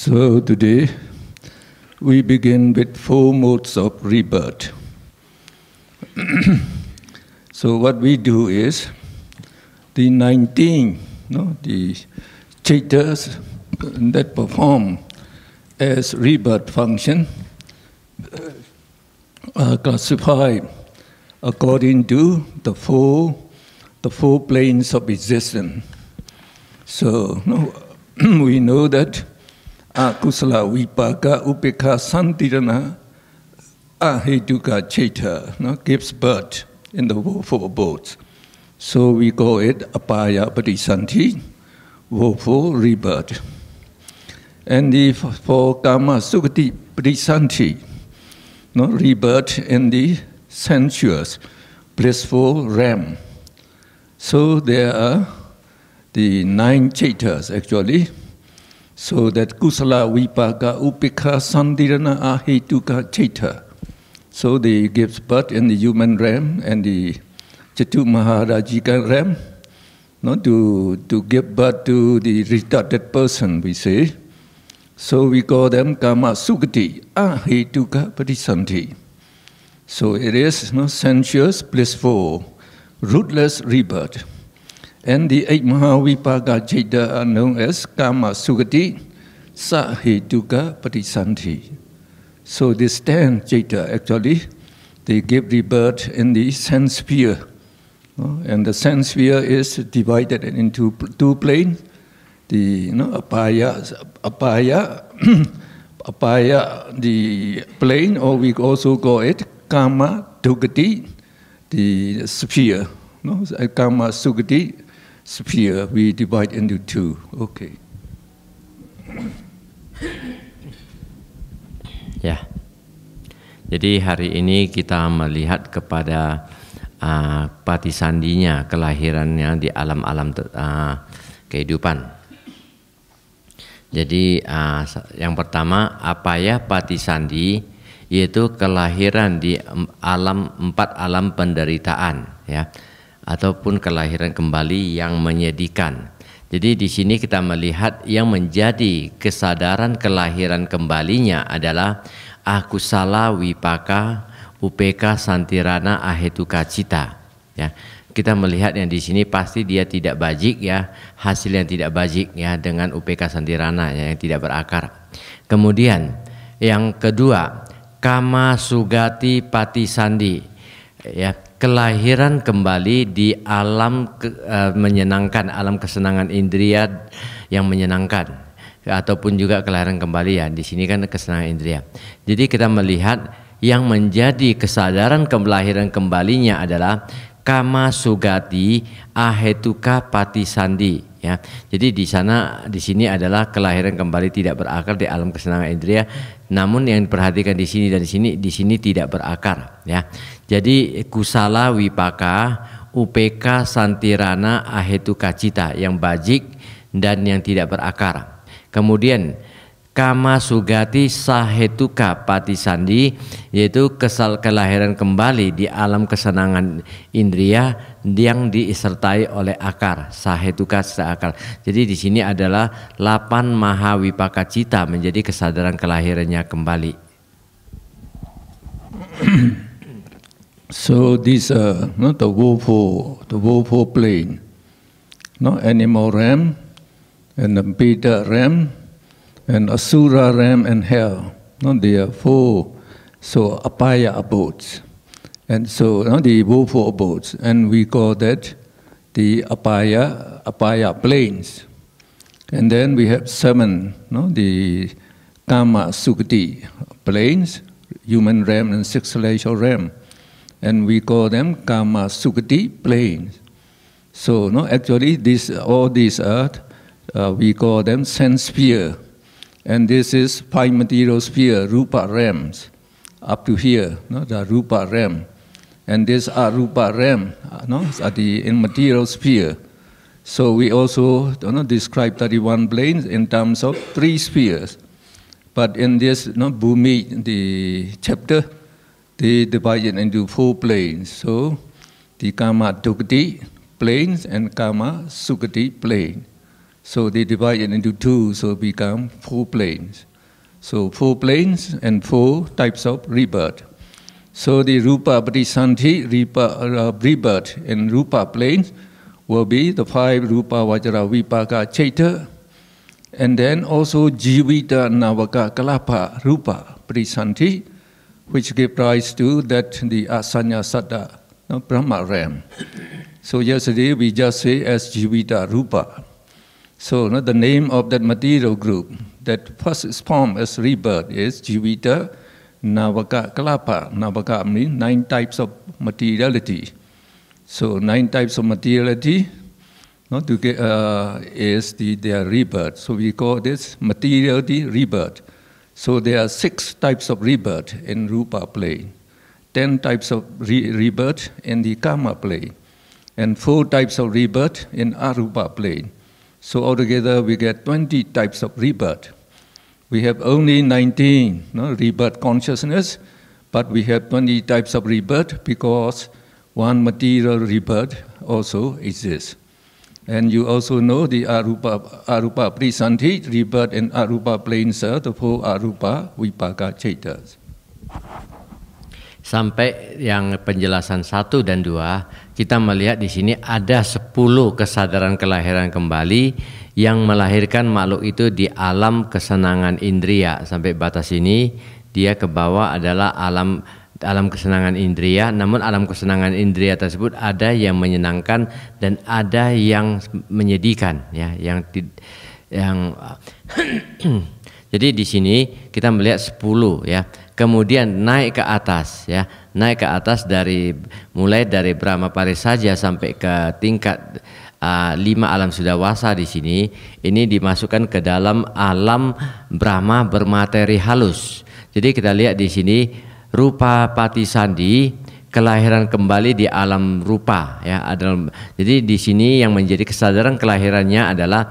So today we begin with 4 modes of rebirth. So what we do is the 19, the chaitas that perform as rebirth function are classified according to the four planes of existence. So we know that akusala vipaka upekha santirana ahetuka chaita gives birth in the woeful abodes. So we call it apaya padisanti, woeful rebirth. And for kama sukati padisanti, rebirth in the sensuous, blissful realm. So there are the 9 chaitas actually. So that kusala vipaka upekha santirana ahetuka chaita. So they give birth in the human realm and the Chatu Maharajika realm, to give birth to the retarded person, we say. So we call them kama sukati ahetuka padisanti. So it is sensuous, blissful, rootless rebirth. And the 8 Mahavipaka chaita are known as kama sukati sahetuka padisanti. So these 10 chaita actually, they give rebirth in the sense sphere. And the sense sphere is divided into 2 planes. The apaya, the plane, or we also call it kama dugati, the sphere. Kama sukati sphere, we divide into 2. Okay. Ya, jadi hari ini kita melihat kepada patisandinya, kelahirannya di alam-alam kehidupan. Jadi yang pertama apaya patisandi, yaitu kelahiran di 4 alam penderitaan, ya, ataupun kelahiran kembali yang menyedihkan. Jadi di sini kita melihat yang menjadi kesadaran kelahiran kembalinya adalah akusala vipaka upeka santirana ahetuka cita. Ya, kita melihat yang di sini pasti dia tidak bajik, ya, hasil yang tidak bajik, ya, dengan upeka santirana, ya, yang tidak berakar. Kemudian yang kedua kama sugati patisandi, ya, kelahiran kembali di alam menyenangkan, alam kesenangan indria yang menyenangkan, ataupun juga kelahiran kembali, ya, di sini kan kesenangan indria. Jadi kita melihat yang menjadi kesadaran kelahiran kembalinya adalah kama sugati ahetuka patisandi, ya. Jadi di sini adalah kelahiran kembali tidak berakar di alam kesenangan indria, namun yang diperhatikan di sini dan di sini tidak berakar, ya. Jadi kusala vipaka upeka santirana ahetuka cita, yang bajik dan yang tidak berakar. Kemudian kama sugati sahetuka patisandi, yaitu kelahiran kembali di alam kesenangan indria yang disertai oleh akar, sahetuka akar. Jadi di sini adalah 8 mahawipaka cita menjadi kesadaran kelahirannya kembali. So these are the woeful plane, animal realm, and the beta realm, and asura realm and hell. They are 4 apaya abodes, and so the woeful abodes, and we call that the apaya planes. And then we have 7, the kama sukati planes, human realm and 6 celestial realm, and we call them kama sukati planes. So actually all these are we call them sense sphere. And this is 5 material sphere, rupa realms, up to here, the rupa realm. And this arupa realm, are the immaterial sphere. So we also describe 31 planes in terms of 3 spheres. But in this Bhumi, the chapter, they divide it into 4 planes. So the kama dukati planes and kama sukati plane. So they divide it into two, so it become 4 planes. So 4 planes and 4 types of rebirth. So the Rupa Padisanti rebirth in Rupa planes will be the 5 Rupa Vajra Vipaka Chaita, and then also Jivita Navaka Kalapa Rupa Padisanti, which give rise to that the Asanya Satta, Brahma Ram. So yesterday we just say as Jivita Rupa. So the name of that material group that first is formed as rebirth is Jivita Navaka Kalapa. Navaka means 9 types of materiality. So 9 types of materiality is their rebirth. So we call this materiality rebirth. So there are 6 types of rebirth in Rupa plane, 10 types of rebirth in the Kama plane, and 4 types of rebirth in Arupa plane. So altogether we get 20 types of rebirth. We have only 19 rebirth consciousness, but we have 20 types of rebirth because one material rebirth also exists. And you also know the Arupa Padisanti rebirth in Arupa planes are the 4 Arupa Vipaka Chaitas. Sampai yang penjelasan 1 dan 2, kita melihat di sini ada 10 kesadaran kelahiran kembali yang melahirkan makhluk itu di alam kesenangan indria. Sampai batas ini dia ke bawah adalah alam kesenangan indria, namun alam kesenangan indria tersebut ada yang menyenangkan dan ada yang menyedihkan, ya, yang jadi di sini kita melihat 10, ya. Kemudian naik ke atas, ya, naik ke atas mulai dari Brahma Parisaja sampai ke tingkat 5 alam sudawasa di sini. Ini dimasukkan ke dalam alam Brahma bermateri halus. Jadi kita lihat di sini Rupa Patisandi kelahiran kembali di alam rupa, ya. Jadi di sini yang menjadi kesadaran kelahirannya adalah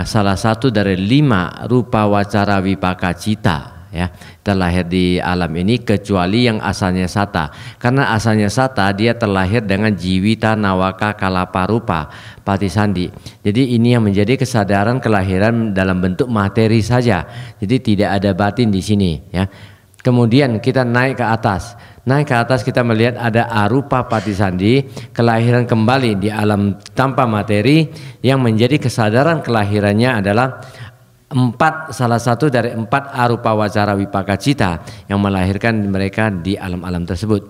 salah satu dari 5 Rupa Wacara Vipaka Cita, ya, terlahir di alam ini, kecuali yang asalnya Sata. Karena asalnya Sata dia terlahir dengan Jiwita Nawaka Kalapa Rupa Patisandi. Jadi ini yang menjadi kesadaran kelahiran dalam bentuk materi saja. Jadi tidak ada batin di sini, ya. Kemudian kita naik ke atas. Naik ke atas kita melihat ada Arupa Patisandi kelahiran kembali di alam tanpa materi, yang menjadi kesadaran kelahirannya adalah salah satu dari 4 Arupa Wacara Vipaka Cita yang melahirkan mereka di alam-alam tersebut.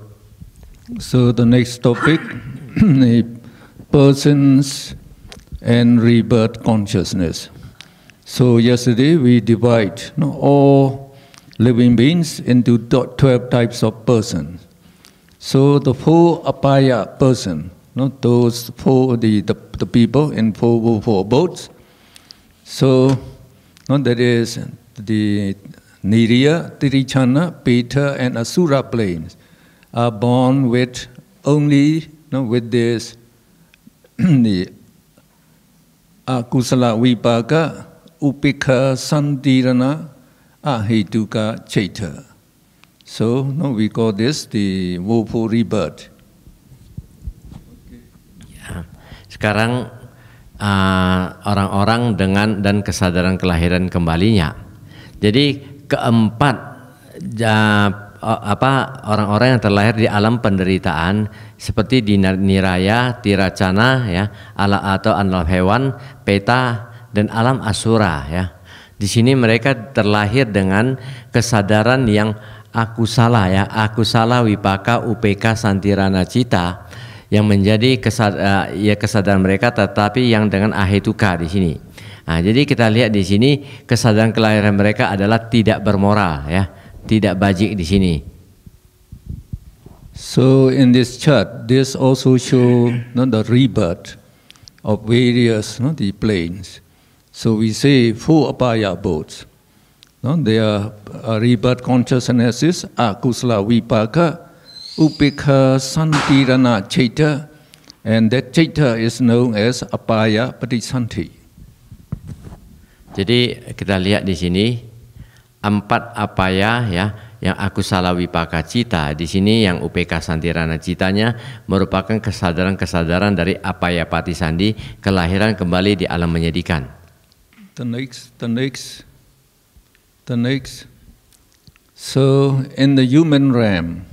So the next topic, persons and rebirth consciousness. So yesterday we divide all living beings into 12 types of persons. So the 4 apaya person, those 4 the people in 4 boats. So that is the Niriya, Tirichana, Peta, and Asura planes are born with only with this the Akusala Vipaka, Upika, Santirana, Ahituka Chaita. So we call this the woeful rebirth. Ya. Sekarang orang-orang dengan dan kesadaran kelahiran kembalinya. Jadi keempat orang-orang yang terlahir di alam penderitaan seperti di Niraya, Tiracana, ya, atau alam hewan, Peta, dan alam Asura, ya. Di sini mereka terlahir dengan kesadaran yang akusala, ya, akusala Vipaka UPK Santirana Cita, yang menjadi kesadaran mereka, tetapi yang dengan ahetuka di sini. Nah, jadi kita lihat di sini kesadaran kelahiran mereka adalah tidak bermoral, ya, tidak bajik di sini. So in this chart, this also show the rebirth of various the planes. So we say 4 apaya boats. Their rebirth consciousnesses are Akusala Vipaka, Upika Santirana Chaita, and that Chaita is known as Apaya Padisanti. Jadi kita lihat di sini 4 apaya, ya, yang akusala wipaka cita, di sini yang upeka santirana citanya merupakan kesadaran-kesadaran dari apaya patisandi, kelahiran kembali di alam menyedihkan. The next. So in the human realm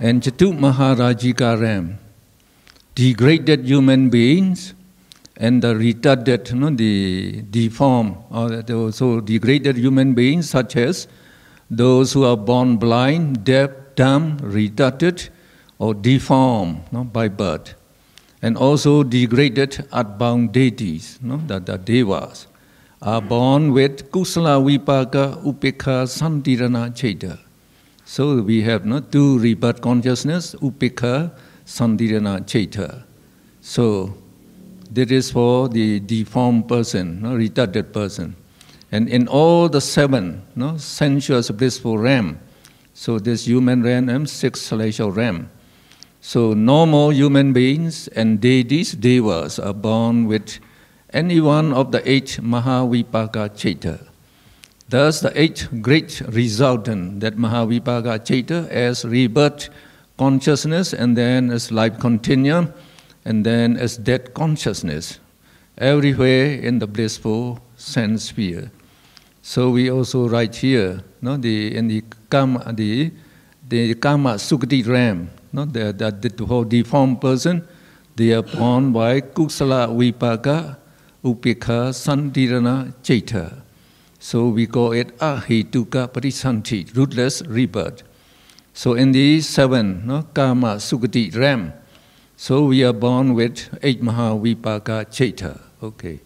and Jatu Maharajika realm, degraded human beings and the retarded, the deformed, or also degraded human beings such as those who are born blind, deaf, dumb, retarded, or deformed by birth, and also degraded earthbound deities, the devas, are born with kusala vipaka upekha santirana chaita. So we have two rebirth consciousness, upekha santirana chaita. So that is for the deformed person, retarded person. And in all the 7 sensuous blissful realm, so this human realm and 6 celestial realm. So normal human beings and deities, devas, are born with any one of the 8 Mahavipaka Chaita. Thus the 8 great resultant, that Mahavipaka Chaita, as rebirth consciousness, and then as life continuum, and then as death consciousness, everywhere in the blissful sense sphere. So we also write here, in the Kama Sukati realm, the whole deformed person, they are born by Kusala Vipaka Upekha Santirana Chaita. So we call it Ahituka Parisanti, rootless rebirth. So in these 7 Kama Sukati realm, so we are born with 8 Mahavipaka Chaita. Okay.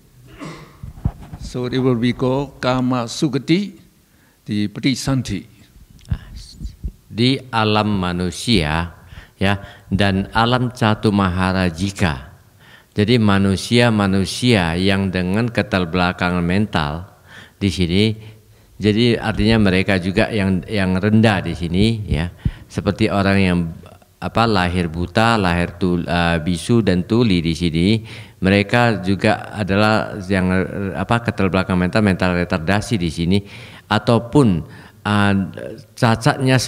So it will be called Kama Sukati, the Parisanti. Di alam manusia, ya, dan alam Catu Maharajika. Jadi manusia-manusia yang dengan keterbelakangan mental di sini, jadi artinya mereka juga yang rendah di sini, ya, seperti orang yang lahir buta, lahir bisu dan tuli di sini. Mereka juga adalah yang keterbelakangan mental retardasi di sini, ataupun cacatnya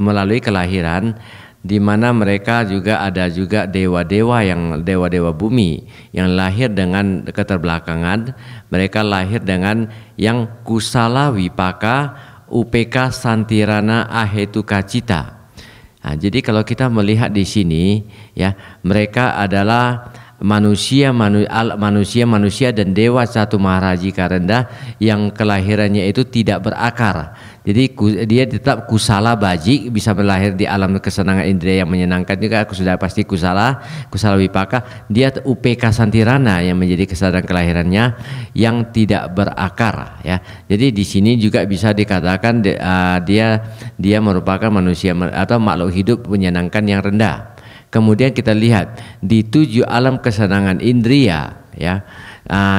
melalui kelahiran, di mana mereka juga ada juga dewa-dewa bumi yang lahir dengan keterbelakangan. Mereka lahir dengan yang kusala wipaka upeka santirana ahetuka cita. Nah, jadi kalau kita melihat di sini, ya, mereka adalah manusia dan dewa Catu Maharajika rendah yang kelahirannya itu tidak berakar. Jadi dia tetap kusala baji, bisa berlahir di alam kesenangan indera yang menyenangkan juga, aku sudah pasti kusala wipaka. Dia upeka santirana yang menjadi kesadaran kelahirannya yang tidak berakar, ya. Jadi di sini juga bisa dikatakan dia merupakan manusia atau makhluk hidup menyenangkan yang rendah. Kemudian kita lihat di 7 alam kesenangan indria, ya,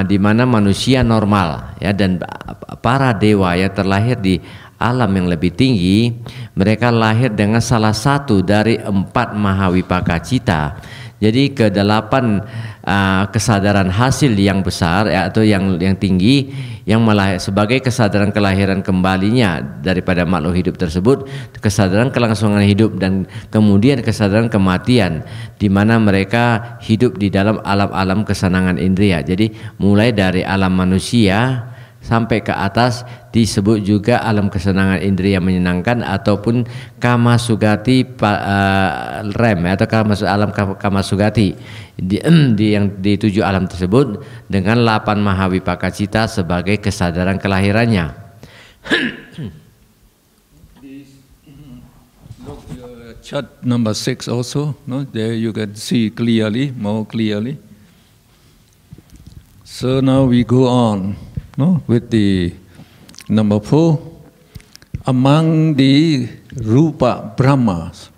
di mana manusia normal, ya, dan para dewa yang terlahir di alam yang lebih tinggi, mereka lahir dengan salah satu dari 4 Mahavipaka Cita. Jadi ke-8 kesadaran hasil yang besar, ya, atau yang tinggi, yang sebagai kesadaran kelahiran kembalinya daripada makhluk hidup tersebut, kesadaran kelangsungan hidup, dan kemudian kesadaran kematian, di mana mereka hidup di dalam alam-alam kesenangan indria. Jadi mulai dari alam manusia sampai ke atas disebut juga alam kesenangan indria menyenangkan, ataupun kama sugati rem, atau alam kama sugati di 7 alam tersebut dengan 8 Mahavipaka Cita sebagai kesadaran kelahirannya. Look chart number 6 also, there you can see more clearly. So now we go on with the number 4. Among the Rupa Brahmas,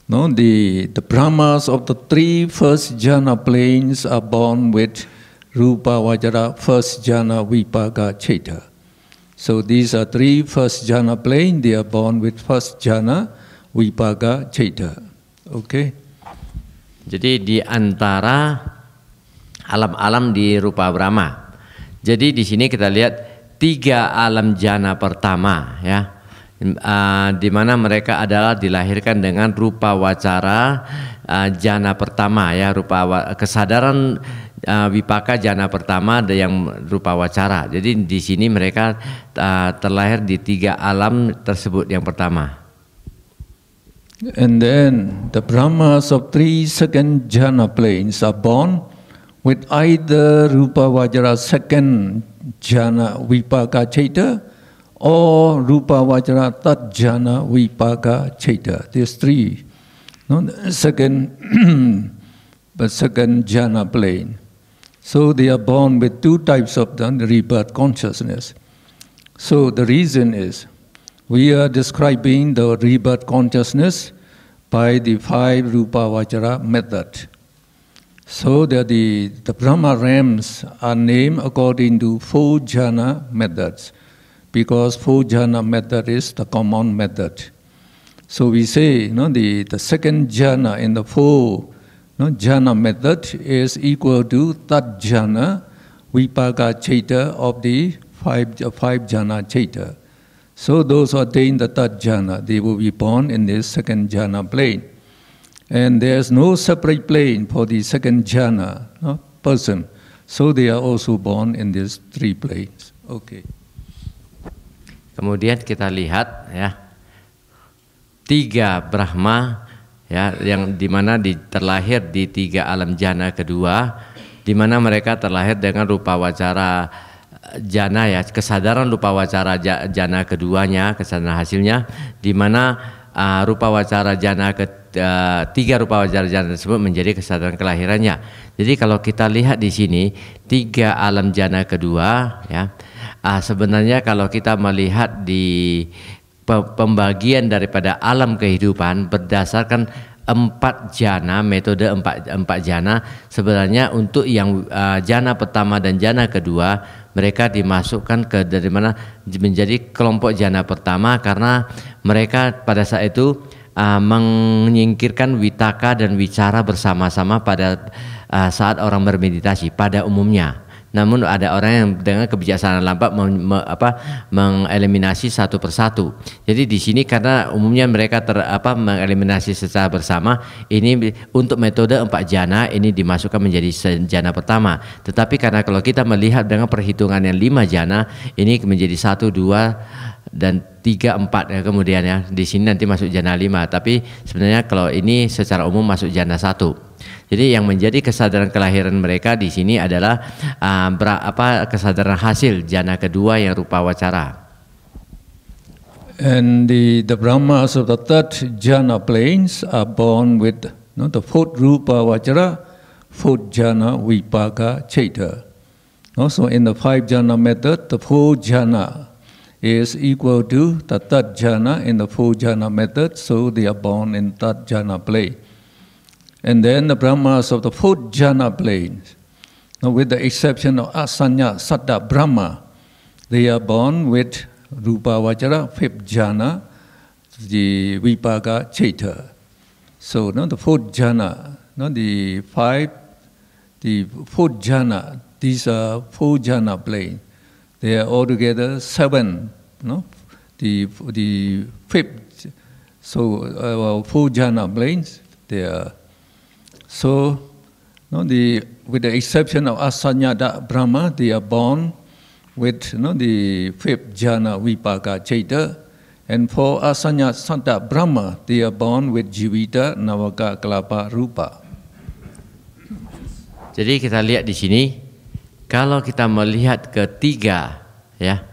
the Brahmas of the 3 first jhana planes are born with Rupa Vajra first jhana Vipaka Chaita. So these are 3 first jhana planes, they are born with first jhana Vipaka Chaita. Okay? Jadi di antara alam-alam di Rupa Brahma, jadi di sini kita lihat 3 alam jana pertama, ya, di mana mereka adalah dilahirkan dengan rupa wacara jana pertama, ya, kesadaran wipaka jana pertama ada yang rupa wacara. Jadi di sini mereka terlahir di 3 alam tersebut yang pertama. And then the Brahmas of 3 second jhana planes are born with either rupa vajra second jhana vipaka chaita or rupa vajra tat jhana vipaka chaita. There's 3, no, second jhana plane. So they are born with 2 types of the rebirth consciousness. So the reason is, we are describing the rebirth consciousness by the 5 Rupa Vajra method. So that the Brahma realms are named according to 4 jhana methods, because 4 jhana method is the common method. So we say, the second jhana in the 4 jhana method is equal to tat jhana vipaka chaita of the 5 jhana chaita. So those who attain the tat jhana, they will be born in this second jhana plane. And there's no separate plane for the second jhana person. So they are also born in these 3 planes. Okay. Kemudian kita lihat, ya, 3 Brahma, ya, yang dimana terlahir di 3 alam jana kedua, di mana mereka terlahir dengan rupa wacara jana, ya, kesadaran rupa wacara jana keduanya, kesadaran hasilnya, di mana rupa wacara jana tiga rupa wacara jana tersebut menjadi kesadaran kelahirannya. Jadi kalau kita lihat di sini 3 alam jana kedua, ya, sebenarnya kalau kita melihat di pembagian daripada alam kehidupan berdasarkan 4 jana, metode 4 jana, sebenarnya untuk yang jana pertama dan jana kedua, mereka dimasukkan ke dari mana menjadi kelompok jana pertama, karena mereka pada saat itu menyingkirkan vitaka dan wicara bersama-sama pada saat orang bermeditasi pada umumnya. Namun ada orang yang dengan kebijaksanaan lambat mengeliminasi satu persatu. Jadi di sini karena umumnya mereka mengeliminasi secara bersama, ini untuk metode 4 jana ini dimasukkan menjadi jana pertama. Tetapi karena kalau kita melihat dengan perhitungan yang 5 jana, ini menjadi 1, 2 dan 3, 4 ya, kemudian ya di sini nanti masuk jana 5. Tapi sebenarnya kalau ini secara umum masuk jana 1. Jadi yang menjadi kesadaran kelahiran mereka di sini adalah kesadaran hasil jana kedua yang rupa wacara. And the Brahmas of the 3rd jhana planes are born with the 4th rupa vajra, 4th jhana vipaka chaita. Also in the 5 jhana method, the 4 jhana is equal to the 3rd jhana in the 4 jhana method, so they are born in 3rd jhana plane. And then the Brahmas of the 4th jhana planes, with the exception of Asanya Satta Brahma, they are born with Rupa Vajra, 5th jhana, the Vipaka Chaita. So the 4th jhana, the 4th jhana, these are 4 jhana planes. They are altogether 7, the 5th, so 4 jhana planes, they are. So, with the exception of Asanyada Brahma, they are born with the 5th jhana vipaka chaita, and for Asanyada Brahma, they are born with jivita navaka kalapa rupa. Jadi kita lihat di sini, kalau kita melihat ketiga, ya,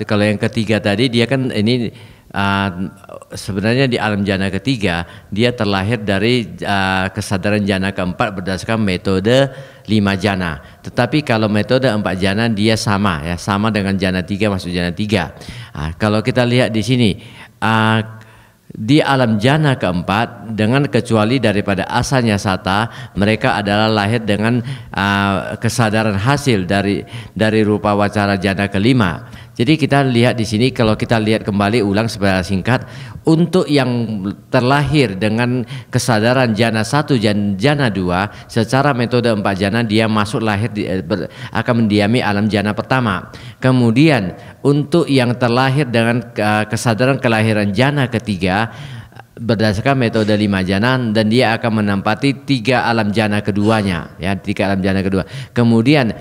kalau yang ketiga tadi dia kan ini. Sebenarnya di alam jana ketiga dia terlahir dari kesadaran jana keempat berdasarkan metode 5 jana. Tetapi kalau metode 4 jana dia sama, ya, sama dengan jana 3 masuk jana 3. Kalau kita lihat di sini di alam jana keempat dengan kecuali daripada asalnya sata, mereka adalah lahir dengan kesadaran hasil dari rupa wacara jana kelima. Jadi kita lihat di sini, kalau kita lihat kembali ulang secara singkat, untuk yang terlahir dengan kesadaran jana 1 dan jana 2 secara metode 4 jana, dia masuk lahir akan mendiami alam jana pertama. Kemudian untuk yang terlahir dengan kesadaran kelahiran jana ketiga berdasarkan metode 5 jana, dan dia akan menempati 3 alam jana keduanya, ya, 3 alam jana kedua. Kemudian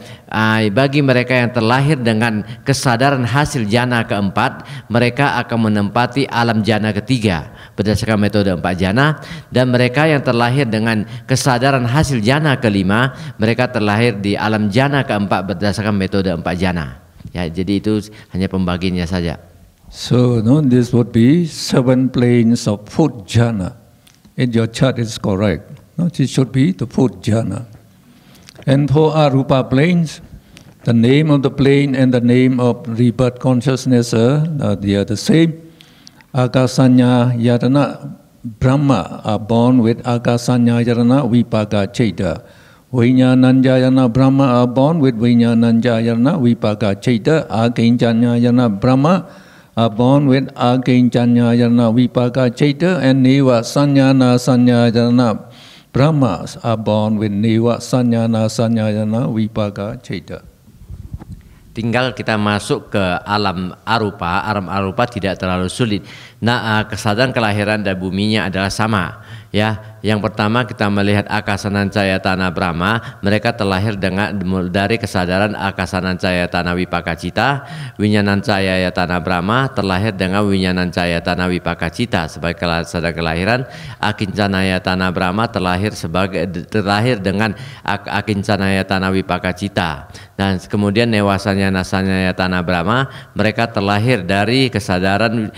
bagi mereka yang terlahir dengan kesadaran hasil jana keempat, mereka akan menempati alam jana ketiga berdasarkan metode 4 jana, dan mereka yang terlahir dengan kesadaran hasil jana kelima, mereka terlahir di alam jana keempat berdasarkan metode 4 jana. Ya, jadi itu hanya pembagiannya saja. So, no, this would be 7 planes of 4th jhana. In your chart is correct. No, it should be the 4th jhana. And for arupa planes, the name of the plane and the name of rebirth consciousness they are the same. Akasanya Yatana Brahma are born with Akasanya Yatana Vipaka Chaita. Vinyananjayana Brahma are born with Vinyananjayana Vipaka Chaita. Akinchanyayana Brahma are born with Akinchanyayana Vipaka Chaita, and Neva Sanyana Sanyayana Brahmas are born with Neva Sanyana Sanyayana Vipaka Chaita. Tinggal kita masuk ke alam arupa. Alam arupa tidak terlalu sulit. Nah, kesadaran kelahiran dan buminya adalah sama. Ya, yang pertama kita melihat Akasanancaya Tanah Brahma, mereka terlahir dari kesadaran Akasanancaya Tanah Vipaka Cita. Winyanancaya Tanah Brahma terlahir dengan Winyanancaya Tanah Vipaka Cita sebagai kesadaran kelahiran. Akincanaya Tanah Brahma terlahir dengan Akincanaya Tanah Vipaka Cita. Dan kemudian Newasanya Nasanya Tanah Brahma, mereka terlahir dari kesadaran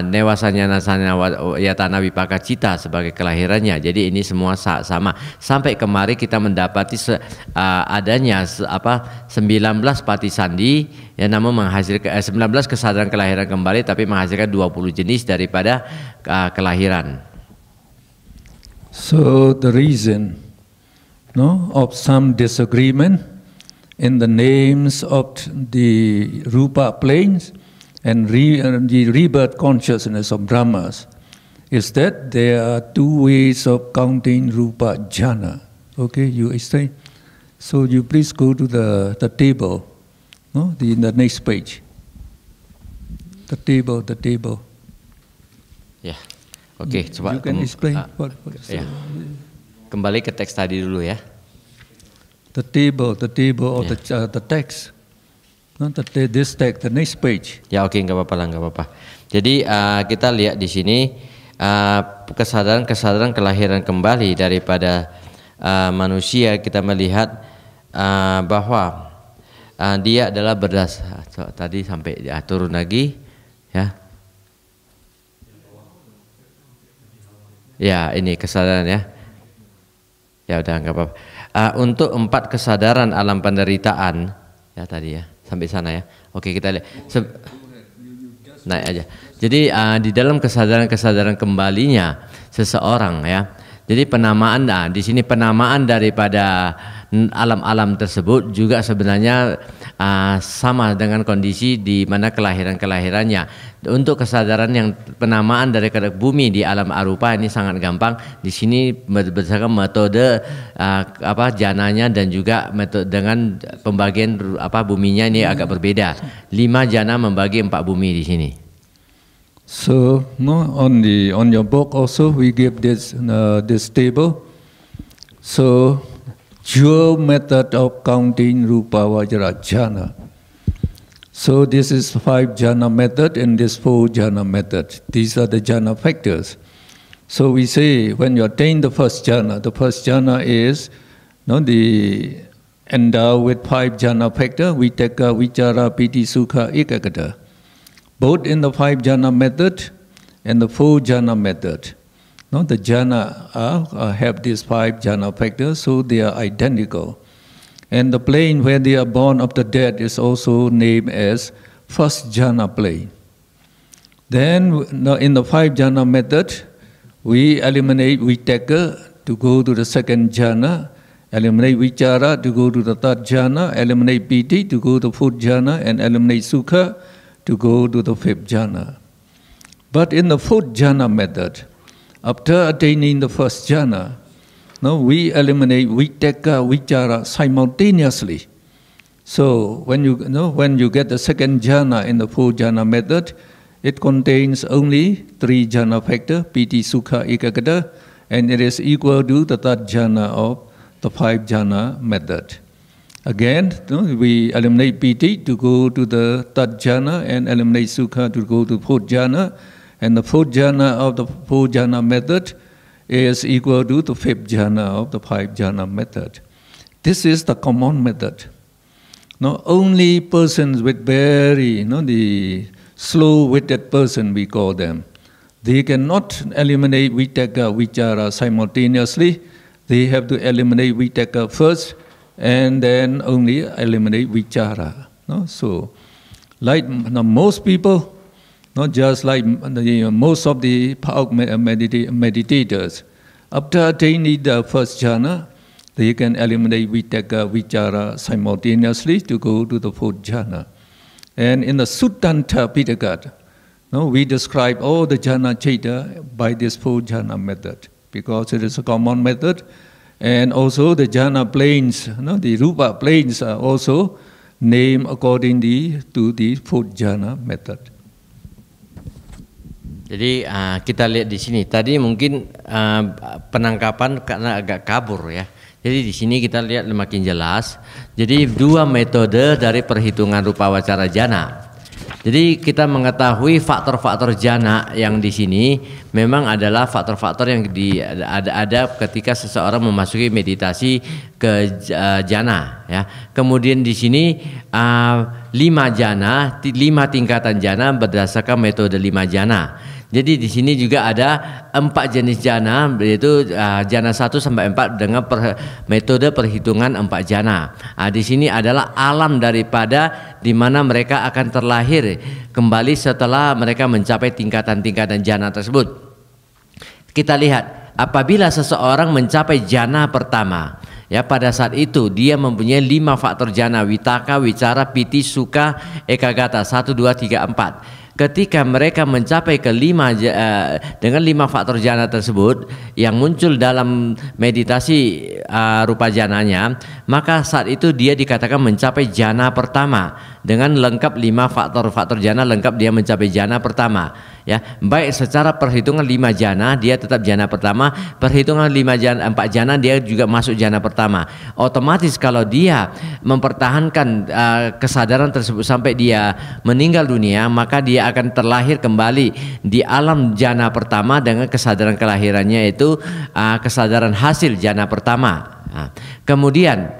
Newasanya Nasanya Tanah Vipaka Cita sebagai kelahirannya. Jadi ini semua sama. Sampai kemari kita mendapati adanya 19 patisandi yang namun menghasilkan 19 kesadaran kelahiran kembali, tapi menghasilkan 20 jenis daripada kelahiran. So the reason of some disagreement in the names of the rupa planes and the rebirth consciousness of Brahmas is that there are 2 ways of counting rupa jhana. Okay, you explain. So you please go to the table, in the next page. The table. Ya, oke, coba. You can explain what ya. Kembali ke teks tadi dulu ya. The table of the text. Not this text, the next page. Ya, oke, nggak apa-apa. Jadi kita lihat di sini kesadaran kelahiran kembali daripada manusia. Kita melihat bahwa dia adalah berdasar. Tadi sampai turun lagi, ya. Ya, ini kesadaran ya. Ya udah nggak apa-apa. Untuk 4 kesadaran alam penderitaan, ya tadi ya, sampai sana ya. Oke, kita lihat. Naik aja. Jadi di dalam kesadaran kembalinya seseorang ya. Jadi penamaan, di sini penamaan daripada alam-alam tersebut juga sebenarnya sama dengan kondisi di mana kelahirannya. Untuk kesadaran yang penamaan dari bumi di alam arupa ini sangat gampang. Di sini berdasarkan metode jananya dan juga metode dengan pembagian buminya ini agak berbeda. 5 jana membagi 4 bumi di sini. So on your book also we give this table. So your method of counting rupa vajra jhana. So this is 5 jhana method and this 4 jhana method. These are the jhana factors. So we say when you attain the first jhana is the endowed with 5 jhana factor, vitaka, vichara, piti, sukha, ekagata. Both in the 5 jhana method and the 4 jhana method. The jhana have these 5 jhana factors, so they are identical. And the plane where they are born of the dead is also named as first jhana plane. Then now in the 5 jhana method, we eliminate vitaka to go to the second jhana, eliminate vichara to go to the third jhana, eliminate piti to go to the fourth jhana, and eliminate sukha to go to the fifth jhana. But in the fourth jhana method, after attaining the first jhana, now we eliminate vitaka, vichara simultaneously. So when you get the second jhana in the fourth jhana method, it contains only 3 jhana factor, piti, sukha, ekaggata, and it is equal to the third jhana of the 5 jhana method. Again, we eliminate piti to go to the third jhana and eliminate sukha to go to the fourth jhana, and the fourth jhana of the 4 jhana method is equal to the 5th jhana of the 5 jhana method. This is the common method. Now, only persons with very, the slow-witted person, we call them, they cannot eliminate vitaka, vichara simultaneously. They have to eliminate vitaka first and then only eliminate vichara. So, like most people, not just like most of the meditators, after attaining the first jhana, they can eliminate vitaka, vichara simultaneously to go to the fourth jhana. And in the Suttanta Pitaka, we describe all the jhana chaita by this 4 jhana method, because it is a common method. And also the jhana planes, the rupa planes are also named according to the 4th jhana method. Jadi kita lihat di sini tadi mungkin penangkapan karena agak kabur ya. Jadi di sini kita lihat makin jelas. Jadi 2 metode dari perhitungan rupa wacara jana. Jadi kita mengetahui faktor-faktor jana yang di sini memang adalah faktor-faktor yang ada ketika seseorang memasuki meditasi ke jana ya. Kemudian di sini 5 jana, 5 tingkatan jana berdasarkan metode 5 jana. Jadi di sini juga ada 4 jenis jana, yaitu jana 1 sampai 4 dengan metode perhitungan 4 jana. Di sini adalah alam daripada di mana mereka akan terlahir kembali setelah mereka mencapai tingkatan-tingkatan jana tersebut. Kita lihat, apabila seseorang mencapai jana pertama, ya pada saat itu dia mempunyai 5 faktor jana, vitaka, vicara, piti, sukha, ekaggata, 1, 2, 3, 4. Ketika mereka mencapai dengan 5 faktor jana tersebut yang muncul dalam meditasi rupa jananya, maka saat itu dia dikatakan mencapai jana pertama. Dengan lengkap 5 faktor jana lengkap, dia mencapai jana pertama. Ya, baik secara perhitungan 5 jana dia tetap jana pertama, perhitungan 4 jana dia juga masuk jana pertama. Otomatis kalau dia mempertahankan kesadaran tersebut sampai dia meninggal dunia, maka dia akan terlahir kembali di alam jana pertama dengan kesadaran kelahirannya itu kesadaran hasil jana pertama. Kemudian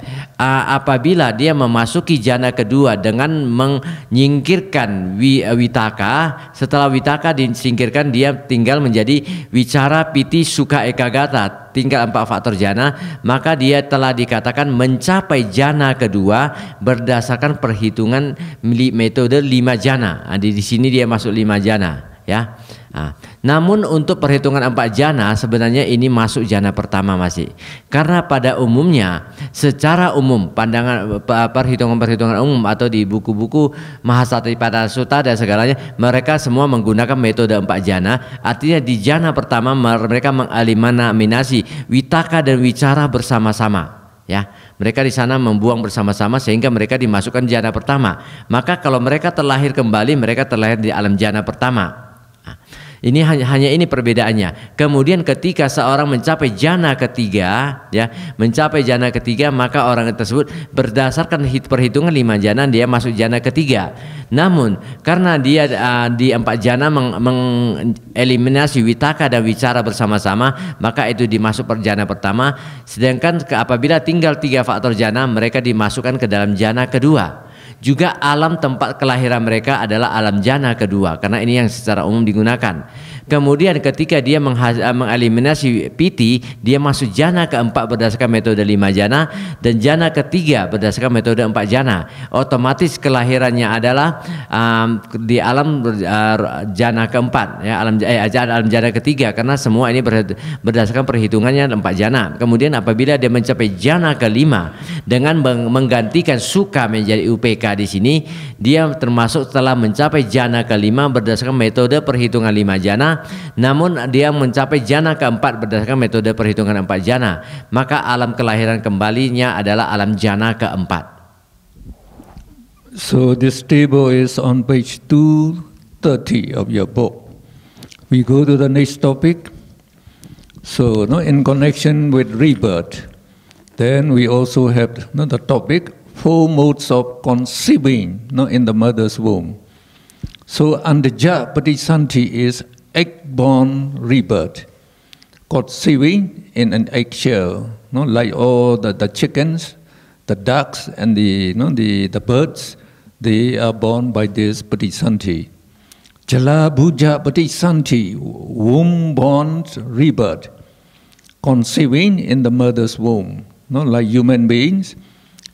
apabila dia memasuki jana kedua dengan menyingkirkan vitaka, setelah vitaka disingkirkan dia tinggal menjadi vicara, piti, sukha, ekaggata, tinggal 4 faktor jana, maka dia telah dikatakan mencapai jana kedua berdasarkan perhitungan metode 5 jana. Di sini dia masuk 5 jana ya. Namun untuk perhitungan 4 jana sebenarnya ini masuk jana pertama masih, karena pada umumnya secara umum pandangan perhitungan umum atau di buku-buku Mahasatipada Sutta dan segalanya, mereka semua menggunakan metode 4 jana. Artinya di jana pertama mereka mengeliminasi vitaka dan vicara bersama-sama. Ya, mereka di sana membuang bersama-sama sehingga mereka dimasukkan jana pertama. Maka kalau mereka terlahir kembali, mereka terlahir di alam jana pertama. Ini hanya ini perbedaannya. Kemudian ketika seorang mencapai jana ketiga, ya, mencapai jana ketiga, maka orang tersebut berdasarkan perhitungan 5 jana dia masuk jana ketiga. Namun karena dia di 4 jana mengeliminasi vitaka dan vicara bersama-sama, maka itu dimasuk jana pertama. Sedangkan apabila tinggal 3 faktor jana, mereka dimasukkan ke dalam jana kedua. Juga alam tempat kelahiran mereka adalah alam jana kedua, karena ini yang secara umum digunakan. Kemudian ketika dia mengeliminasi piti, dia masuk jana keempat berdasarkan metode 5 jana dan jana ketiga berdasarkan metode 4 jana. Otomatis kelahirannya adalah di alam jana keempat, ya, alam jana ketiga, karena semua ini berdasarkan perhitungannya 4 jana. Kemudian apabila dia mencapai jana kelima dengan menggantikan suka menjadi UPK di sini, dia termasuk telah mencapai jana kelima berdasarkan metode perhitungan 5 jana, namun dia mencapai jana keempat berdasarkan metode perhitungan 4 jana, maka alam kelahiran kembalinya adalah alam jana keempat. So this table is on page 230 of your book. We go to the next topic. So in connection with rebirth, then we also have the topic 4 modes of conceiving in the mother's womb. So Andija Patisanti is egg-born rebirth, conceiving in an eggshell, like all the chickens, the ducks, and the birds. They are born by this Patisanti. Jala Bhuja Patisanti, womb-born rebirth, conceiving in the mother's womb, like human beings.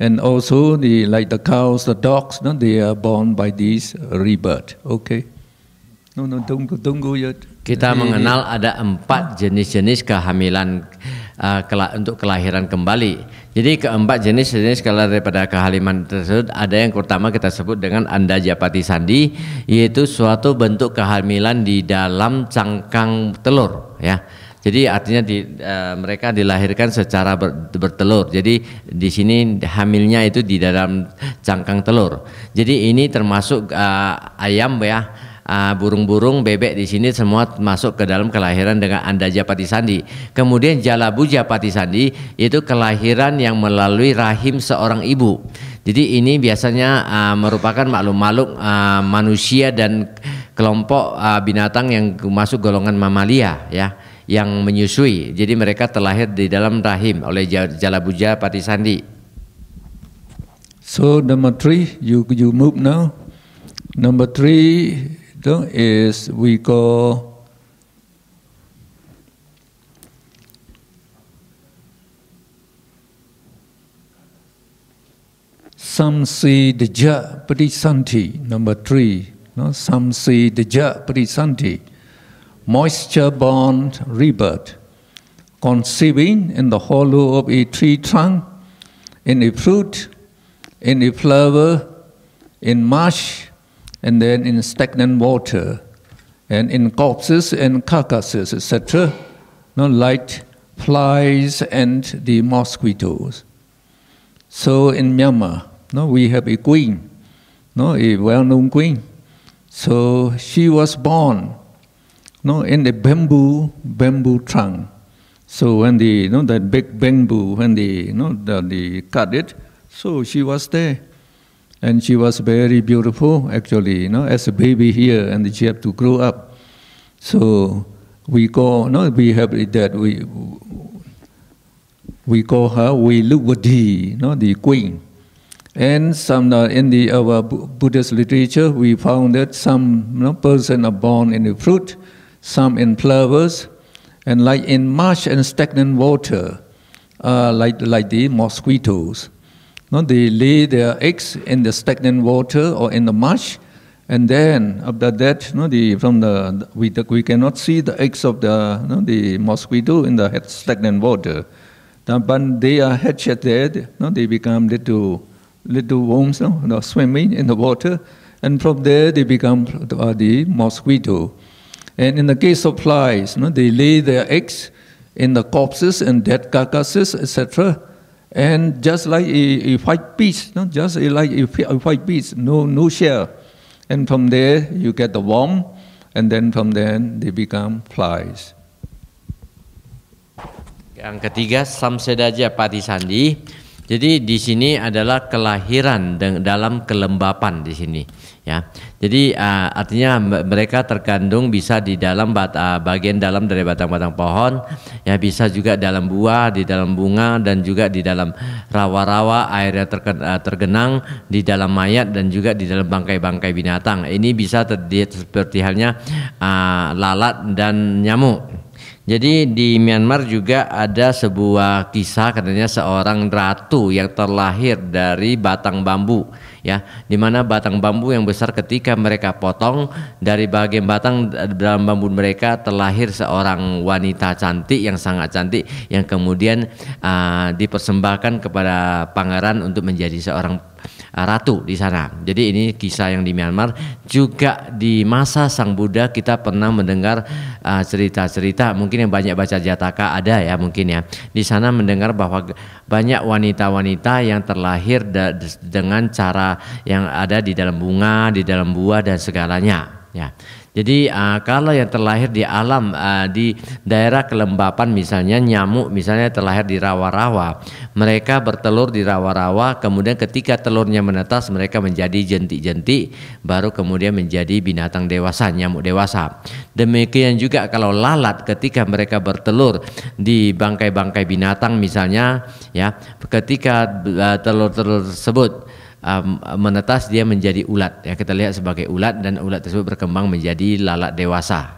And also, like the cows, the dogs, they are born by this rebirth. Okay. Tunggu ya. Kita mengenal ada 4 jenis-jenis kehamilan untuk kelahiran kembali. Jadi keempat jenis-jenis kalau daripada kehamilan tersebut, ada yang pertama kita sebut dengan Andija Patisandi, yaitu suatu bentuk kehamilan di dalam cangkang telur, ya. Jadi artinya mereka dilahirkan secara bertelur. Jadi di sini hamilnya itu di dalam cangkang telur. Jadi ini termasuk ayam, ya, burung-burung, bebek di sini semua masuk ke dalam kelahiran dengan Andija Patisandi. Kemudian Jalabuja Patisandi itu kelahiran yang melalui rahim seorang ibu. Jadi ini biasanya merupakan makhluk-makhluk manusia dan kelompok binatang yang masuk golongan mamalia, ya, yang menyusui. Jadi mereka terlahir di dalam rahim oleh Jalabuja Patisandi. So number 3, you move now. Number 3 is we call Samsi Dija Patisanti. Number 3, Samsi Dija Patisanti. Moisture-born rebirth, conceiving in the hollow of a tree trunk, in a fruit, in a flower, in marsh, and then in stagnant water, and in corpses and carcasses, etc., like flies and the mosquitoes. So in Myanmar, we have a queen, a well-known queen. So she was born in the bamboo trunk. So when that big bamboo, when they cut it, so she was there. And she was very beautiful, actually, as a baby here, and she had to grow up. So we call, we have that, we call her Wiluvadi, the queen. And some in our Buddhist literature, we found that some person are born in the fruit, some in flowers, and like in marsh and stagnant water, like the mosquitoes. They lay their eggs in the stagnant water or in the marsh, and then after that, we cannot see the eggs of the mosquito in the stagnant water. But they are hatched there. They become little worms, swimming in the water, and from there they become the mosquito. And in the case of flies, they lay their eggs in the corpses and dead carcasses, etc. And just like a white piece, just like a white piece, no shell. And from there you get the worm, and then from there they become flies. Yang ketiga, Samsedaja Patisandi, Jadi di sini adalah kelahiran dalam kelembapan di sini, ya. Jadi artinya mereka terkandung bisa di dalam bagian dalam dari batang-batang pohon, ya, bisa juga dalam buah, di dalam bunga, dan juga di dalam rawa-rawa airnya tergenang, di dalam mayat, dan juga di dalam bangkai-bangkai binatang. Ini bisa terlihat seperti halnya lalat dan nyamuk. Jadi di Myanmar juga ada sebuah kisah, katanya seorang ratu yang terlahir dari batang bambu, ya, di mana batang bambu yang besar ketika mereka potong dari bagian batang dalam bambu mereka terlahir seorang wanita cantik yang sangat cantik yang kemudian dipersembahkan kepada pangeran untuk menjadi seorang ratu di sana. Jadi ini kisah yang di Myanmar. Juga di masa Sang Buddha kita pernah mendengar cerita-cerita, mungkin yang banyak baca Jataka ada ya mungkin ya. Di sana mendengar bahwa banyak wanita-wanita yang terlahir dengan cara yang ada di dalam bunga, di dalam buah dan segalanya, ya. Jadi kalau yang terlahir di alam di daerah kelembapan, misalnya nyamuk misalnya terlahir di rawa-rawa, mereka bertelur di rawa-rawa, kemudian ketika telurnya menetas mereka menjadi jentik-jentik, baru kemudian menjadi binatang dewasa, nyamuk dewasa. Demikian juga kalau lalat ketika mereka bertelur di bangkai-bangkai binatang misalnya, ya, ketika telur-telur tersebut menetas dia menjadi ulat, ya, kita lihat sebagai ulat, dan ulat tersebut berkembang menjadi lalat dewasa.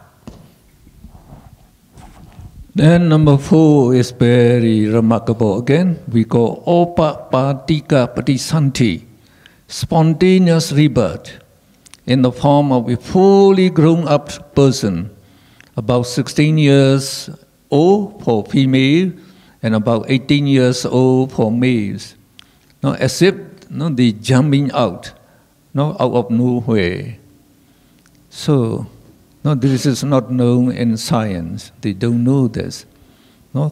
Then number 4 is very remarkable again. We call Opapatika Patisanti, spontaneous rebirth in the form of a fully grown up person, about 16 years old for female and about 18 years old for males. Now, as if the jumping out, out of nowhere. So, this is not known in science. They don't know this.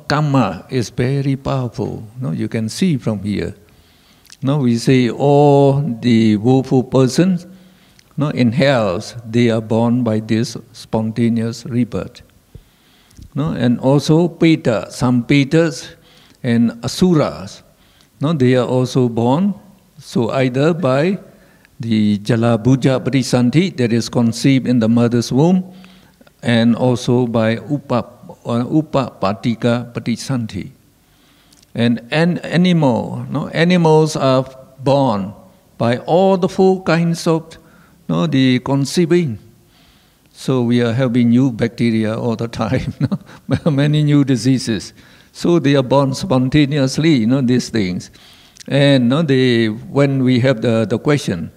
Karma is very powerful. You can see from here. We say all the woeful persons, in hells, they are born by this spontaneous rebirth. And also Peta, some Petas and Asuras, they are also born. So either by the Jalabuja Patisanti that is conceived in the mother's womb, and also by Upapatika Patisanti. And animals are born by all the 4 kinds of the conceiving. So we are having new bacteria all the time, many new diseases. So they are born spontaneously, these things. And when we have the question,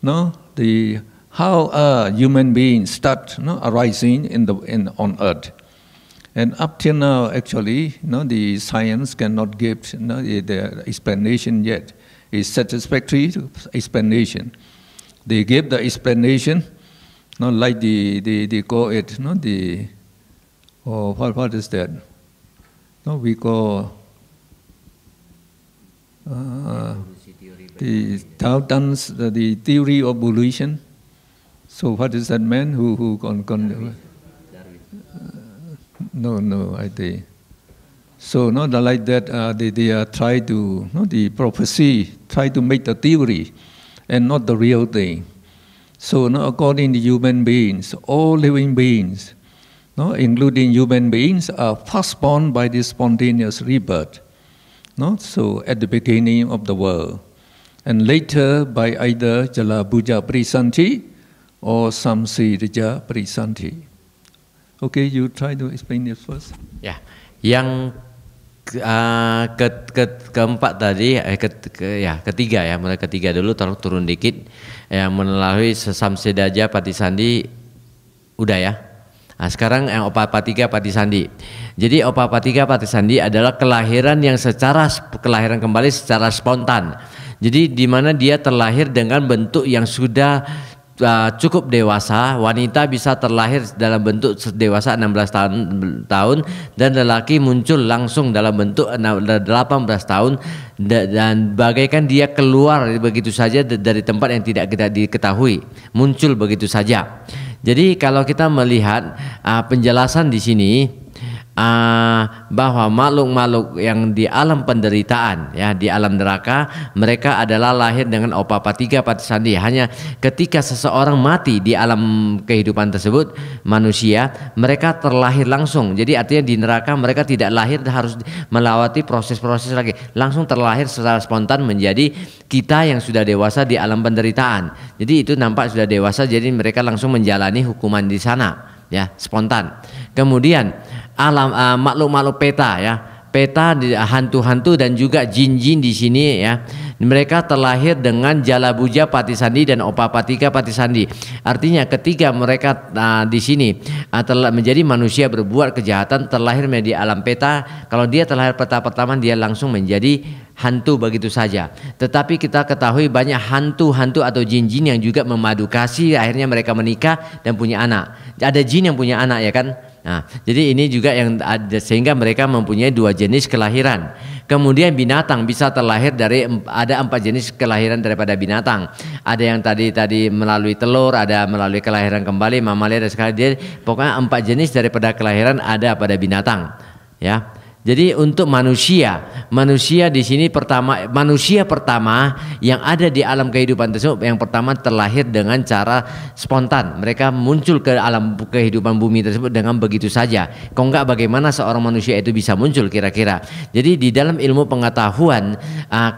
how are human beings start arising on earth? And up till now, actually, the science cannot give the explanation yet. It's satisfactory explanation. They give the explanation, like they call it, what is that? We call the theory of evolution. So what is that man who no, I think. So like that they are try to the prophecy, try to make the theory and not the real thing. So according to human beings, all living beings, including human beings, are first born by this spontaneous rebirth. So at the beginning of the world, and later by either Jalabuja Patisanti or Samsirija Patisanti. Okay, you try to explain it first. Ya, yang keempat tadi, ketiga ya, mulai ketiga dulu, turun dikit, yang melalui Samsirija Patisanti, udah ya. Nah, sekarang yang Opapatika Patisanti. Jadi Opapatika Patisanti adalah kelahiran kembali secara spontan. Jadi di mana dia terlahir dengan bentuk yang sudah cukup dewasa. Wanita bisa terlahir dalam bentuk dewasa 16 tahun dan lelaki muncul langsung dalam bentuk 18 tahun, dan bagaikan dia keluar begitu saja dari tempat yang tidak kita diketahui, muncul begitu saja. Jadi kalau kita melihat penjelasan di sini, bahwa makhluk-makhluk yang di alam penderitaan, ya, di alam neraka, mereka adalah lahir dengan opapatiga patisandi. Hanya ketika seseorang mati di alam kehidupan tersebut, manusia, mereka terlahir langsung. Jadi artinya di neraka mereka tidak lahir, harus melewati proses-proses lagi, langsung terlahir secara spontan menjadi kita yang sudah dewasa di alam penderitaan. Jadi itu nampak sudah dewasa, jadi mereka langsung menjalani hukuman di sana, ya, spontan. Kemudian alam makhluk-makhluk peta, ya, peta, hantu-hantu dan juga jin-jin di sini, ya, mereka terlahir dengan jalabuja patisandi dan opapatika patisandi. Artinya ketika mereka di sini telah menjadi manusia berbuat kejahatan, terlahir di alam peta. Kalau dia terlahir peta pertama, dia langsung menjadi hantu begitu saja. Tetapi kita ketahui banyak hantu-hantu atau jin-jin yang juga memadukasi, akhirnya mereka menikah dan punya anak. Ada jin yang punya anak, ya kan? Nah, jadi ini juga yang ada, sehingga mereka mempunyai 2 jenis kelahiran. Kemudian binatang bisa terlahir dari, ada 4 jenis kelahiran daripada binatang. Ada yang tadi melalui telur, ada melalui kelahiran kembali, mamalia dan sekali dia, pokoknya 4 jenis daripada kelahiran ada pada binatang, ya. Jadi untuk manusia di sini manusia pertama yang ada di alam kehidupan tersebut, yang pertama terlahir dengan cara spontan. Mereka muncul ke alam kehidupan bumi tersebut dengan begitu saja. Kok enggak, bagaimana seorang manusia itu bisa muncul kira-kira? Jadi di dalam ilmu pengetahuan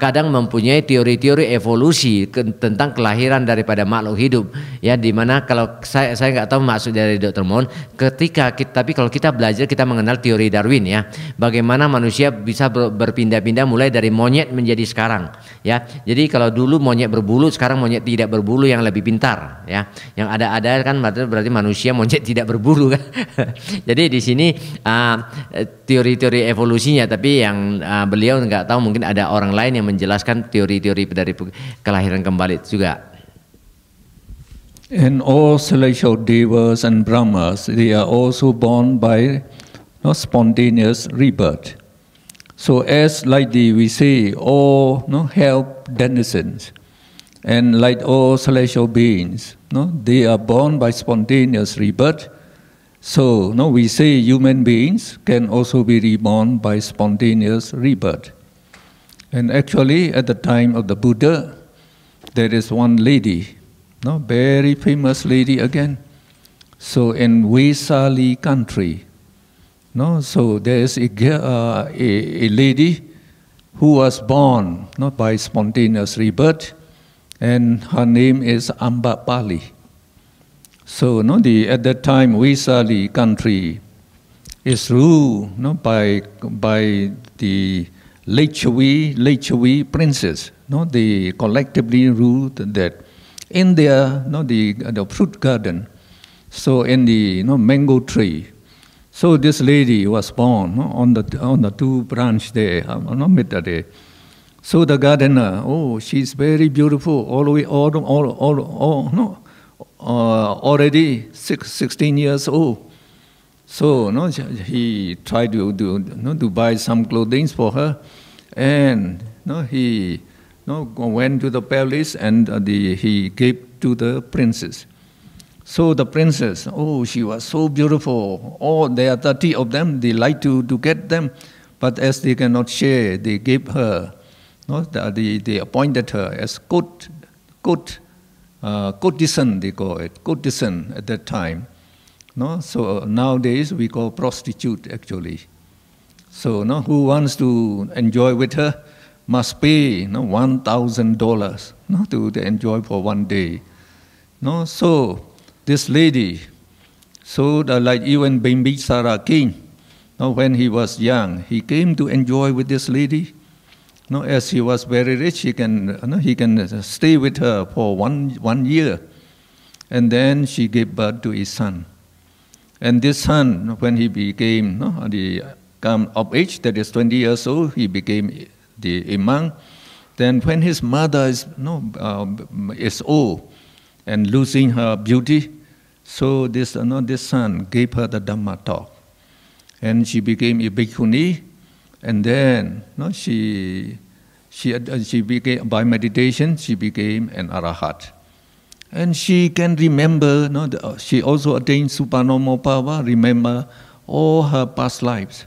kadang mempunyai teori-teori evolusi tentang kelahiran daripada makhluk hidup, ya, dimana kalau saya nggak tahu maksud dari Dr. Mon, tapi kalau kita belajar, kita mengenal teori Darwin, ya, bagaimana manusia bisa berpindah-pindah mulai dari monyet menjadi sekarang, ya. Jadi kalau dulu monyet berbulu, sekarang monyet tidak berbulu yang lebih pintar, ya. Yang ada kan berarti manusia, monyet tidak berbulu, kan. Jadi di sini teori-teori evolusinya, tapi yang beliau nggak tahu, mungkin ada orang lain yang menjelaskan teori-teori dari kelahiran kembali juga. And all celestial devas and brahmas, they are also born by spontaneous rebirth. So as like we say, all help denizens, and like all celestial beings, they are born by spontaneous rebirth. So we say human beings can also be reborn by spontaneous rebirth. And actually, at the time of the Buddha, there is one lady, very famous lady again. So in Vesali country, so there is a lady who was born by spontaneous rebirth, and her name is Ambapali. So at that time Vesali country is ruled by the Lichavi princes. They collectively ruled that in their the fruit garden. So in the mango tree. So this lady was born on the 2 branch there, midday. So the gardener, she's very beautiful, already 16 years old. So he tried to buy some clothing for her, and he went to the palace, and he gave to the princess. So the princess, she was so beautiful. There are 30 of them. They like to get them, but as they cannot share, they gave her. They appointed her as courtesan, they call it, courtesan at that time. So nowadays we call prostitute actually. So who wants to enjoy with her must pay $1,000 to enjoy for one day. So this lady, like even Bimbisara king, when he was young, he came to enjoy with this lady. As he was very rich, he can stay with her for one year, and then she gave birth to his son. And this son, when he became of age, that is 20 years old, he became a monk. Then when his mother is old and losing her beauty, so this son gave her the Dhamma talk, and she became a bhikkhuni, and then she became, by meditation, she became an arahat, and she can remember. She also attained supernormal power, remember all her past lives.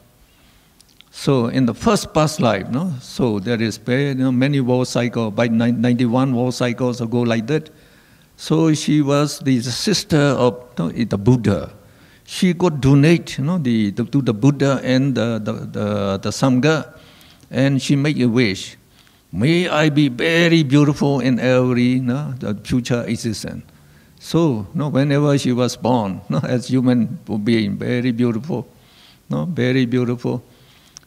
So in the first past life, so there is many world cycles, by 91 world cycles ago like that. So she was the sister of the Buddha. She could donate to the Buddha and the Sangha, and she made a wish. May I be very beautiful in every the future existence. So whenever she was born, as human being, very beautiful, very beautiful.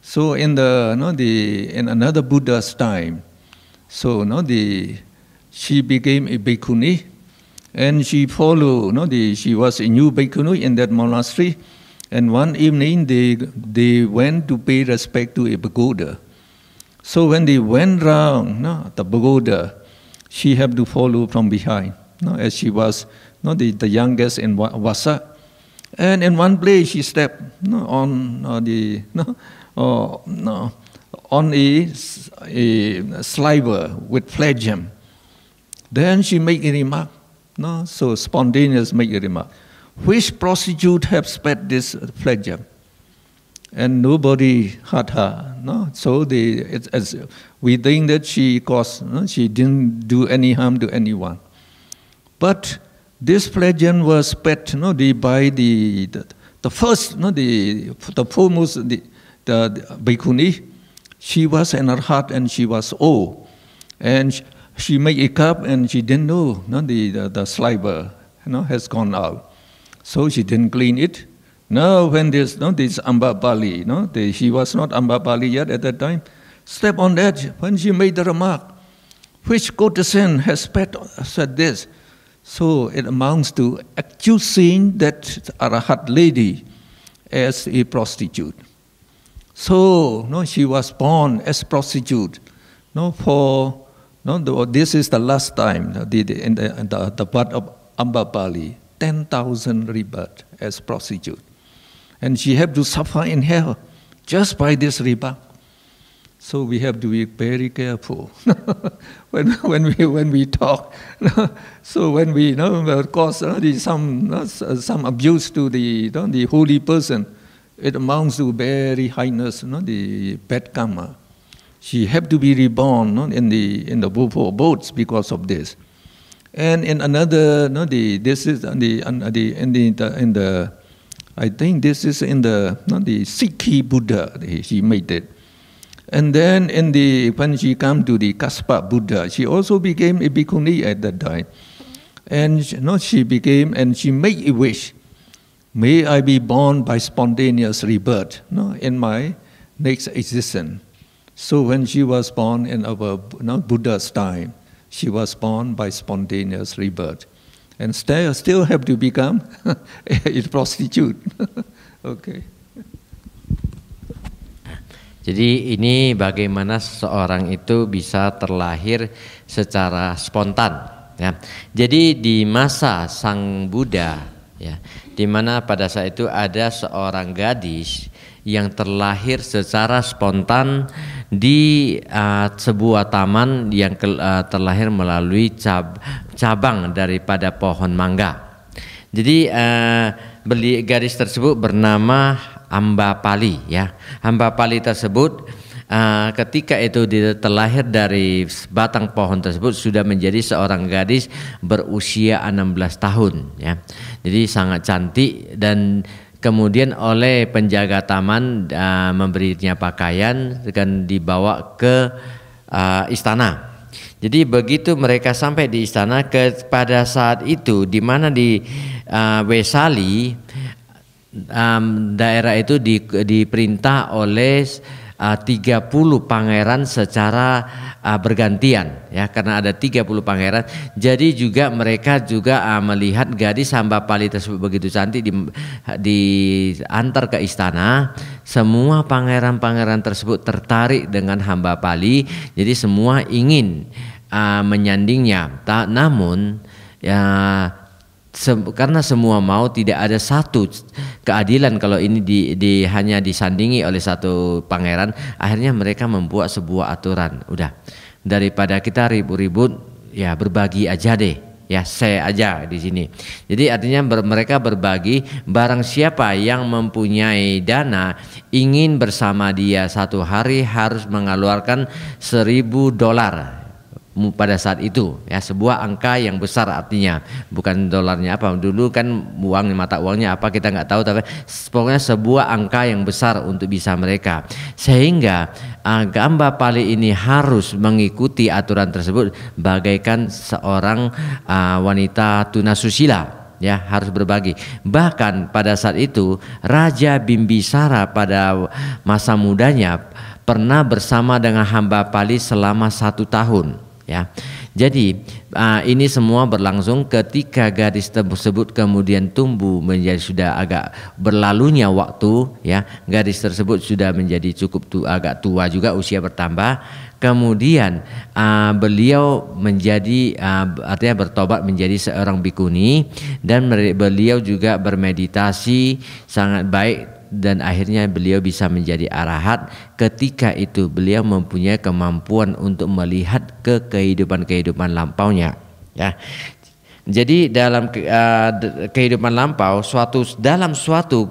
So in in another Buddha's time, so she became a bhikkhuni, and she followed. She was a new bhikkhuni in that monastery, and one evening they went to pay respect to a pagoda. So when they went round the pagoda, she had to follow from behind, as she was the youngest in Vasa. And in one place she stepped on on a sliver with phlegm. Then she made a remark, so spontaneous make a remark. Which prostitute have spat this phlegm? And nobody hurt her. So as we think that she didn't do any harm to anyone. But this phlegm was spat by the first, the foremost, the bhikkhuni. She was in her heart and she was old. And she made a cup and she didn't know the saliva has gone out. So she didn't clean it. Now when this Ambapali, she was not Ambapali yet at that time, step on that when she made the remark, which courtesan has said this? So it amounts to accusing that Arahat lady as a prostitute. So she was born as prostitute. This is the last time in the birth of Ambapali, 10,000 rebirth as prostitute. And she had to suffer in hell just by this remark. So we have to be very careful when we talk. So when we cause some abuse to the holy person, it amounts to very heinous, the bad karma. She had to be reborn in the boats because of this. And in another, this is I think this is in the Sikhi Buddha. She made it. And then when she came to the Kaspa Buddha, she also became a bhikkhuni at that time. And she became, and she made a wish. May I be born by spontaneous rebirth in my next existence. So when she was born in our Buddha's time, she was born by spontaneous rebirth. And still have to become a prostitute. Okay. Jadi ini bagaimana seseorang itu bisa terlahir secara spontan. Ya. Jadi di masa Sang Buddha, ya, di mana pada saat itu ada seorang gadis yang terlahir secara spontan di sebuah taman yang terlahir melalui cabang daripada pohon mangga. Jadi gadis tersebut bernama Ambapali, ya. Ambapali tersebut ketika itu terlahir dari batang pohon tersebut sudah menjadi seorang gadis berusia 16 tahun, ya. Jadi sangat cantik, dan kemudian oleh penjaga taman memberinya pakaian dan dibawa ke istana. Jadi begitu mereka sampai di istana, pada saat itu di mana di Wesali, daerah itu diperintah oleh 30 pangeran secara bergantian, ya, karena ada 30 pangeran. Jadi juga mereka juga melihat gadis Ambapali tersebut begitu cantik, diantar ke istana. Semua pangeran-pangeran tersebut tertarik dengan Ambapali, jadi semua ingin menyandingnya. Namun ya, karena semua mau, tidak ada satu keadilan kalau ini hanya disandingi oleh satu pangeran. Akhirnya mereka membuat sebuah aturan, udah, daripada kita ribut-ribut, ya berbagi aja deh, ya share aja di sini. Jadi artinya mereka berbagi, barang siapa yang mempunyai dana ingin bersama dia satu hari harus mengeluarkan $1.000 pada saat itu, ya, sebuah angka yang besar, artinya bukan dolarnya apa dulu kan, uang mata uangnya apa kita nggak tahu, tapi pokoknya sebuah angka yang besar untuk bisa mereka, sehingga Gamba Pali ini harus mengikuti aturan tersebut bagaikan seorang wanita tunasusila, ya, harus berbagi. Bahkan pada saat itu Raja Bimbisara pada masa mudanya pernah bersama dengan hamba Pali selama 1 tahun. Ya, jadi ini semua berlangsung ketika gadis tersebut kemudian tumbuh menjadi sudah agak berlalunya waktu, ya, gadis tersebut sudah menjadi cukup agak tua juga, usia bertambah. Kemudian beliau menjadi artinya bertobat menjadi seorang bikuni, dan beliau juga bermeditasi sangat baik, dan akhirnya beliau bisa menjadi arahat. Ketika itu beliau mempunyai kemampuan untuk melihat ke kehidupan lampaunya, ya. Jadi dalam kehidupan lampau, dalam suatu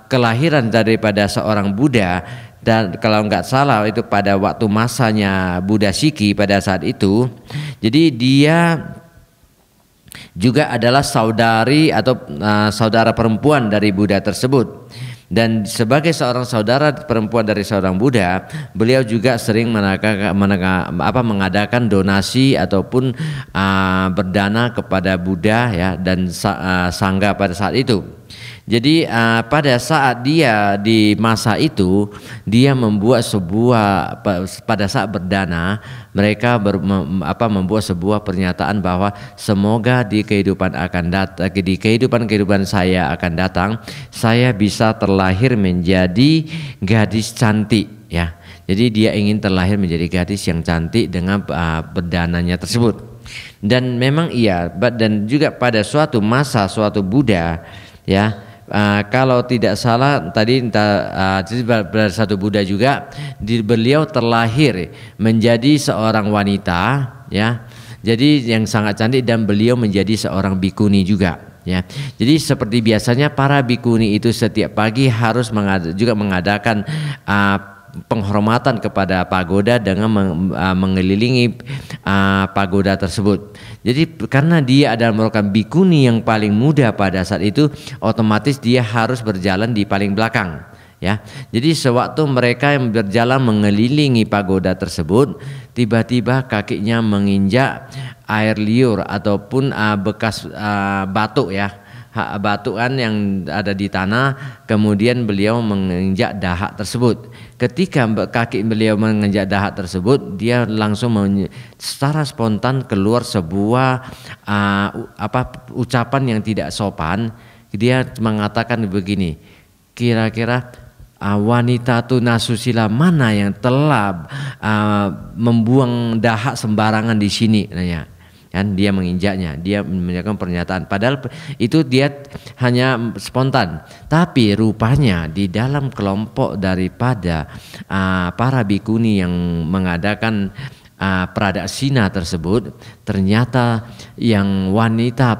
kelahiran daripada seorang Buddha, dan kalau nggak salah itu pada waktu masanya Buddha Shiki pada saat itu, jadi dia juga adalah saudari atau saudara perempuan dari Buddha tersebut. Dan sebagai seorang saudara perempuan dari seorang Buddha, beliau juga sering mengadakan donasi ataupun berdana kepada Buddha, ya, dan sangga pada saat itu. Jadi pada saat dia di masa itu dia membuat pada saat berdana mereka membuat sebuah pernyataan bahwa semoga di kehidupan saya akan datang saya bisa terlahir menjadi gadis cantik, ya. Jadi dia ingin terlahir menjadi gadis yang cantik dengan berdananya tersebut. Dan memang iya, dan juga pada suatu masa suatu Buddha, ya, kalau tidak salah tadi pada satu Buddha juga beliau terlahir menjadi seorang wanita, ya, jadi yang sangat cantik, dan beliau menjadi seorang bikuni juga, ya. Jadi seperti biasanya para bikuni itu setiap pagi harus juga mengadakan penghormatan kepada pagoda dengan mengelilingi pagoda tersebut. Jadi karena dia adalah merupakan bikuni yang paling muda pada saat itu, otomatis dia harus berjalan di paling belakang, ya. Jadi sewaktu mereka yang berjalan mengelilingi pagoda tersebut, tiba-tiba kakinya menginjak air liur ataupun bekas batu, ya, batuan yang ada di tanah. Kemudian beliau menginjak dahak tersebut. Ketika kaki beliau menginjak dahak tersebut, dia langsung secara spontan keluar sebuah ucapan yang tidak sopan. Dia mengatakan begini, kira-kira wanita tunasusila mana yang telah membuang dahak sembarangan di sini, nanya. Kan dia menginjaknya, dia menyampaikan pernyataan, padahal itu dia hanya spontan, tapi rupanya di dalam kelompok daripada para bikuni yang mengadakan pradaksina tersebut, ternyata yang wanita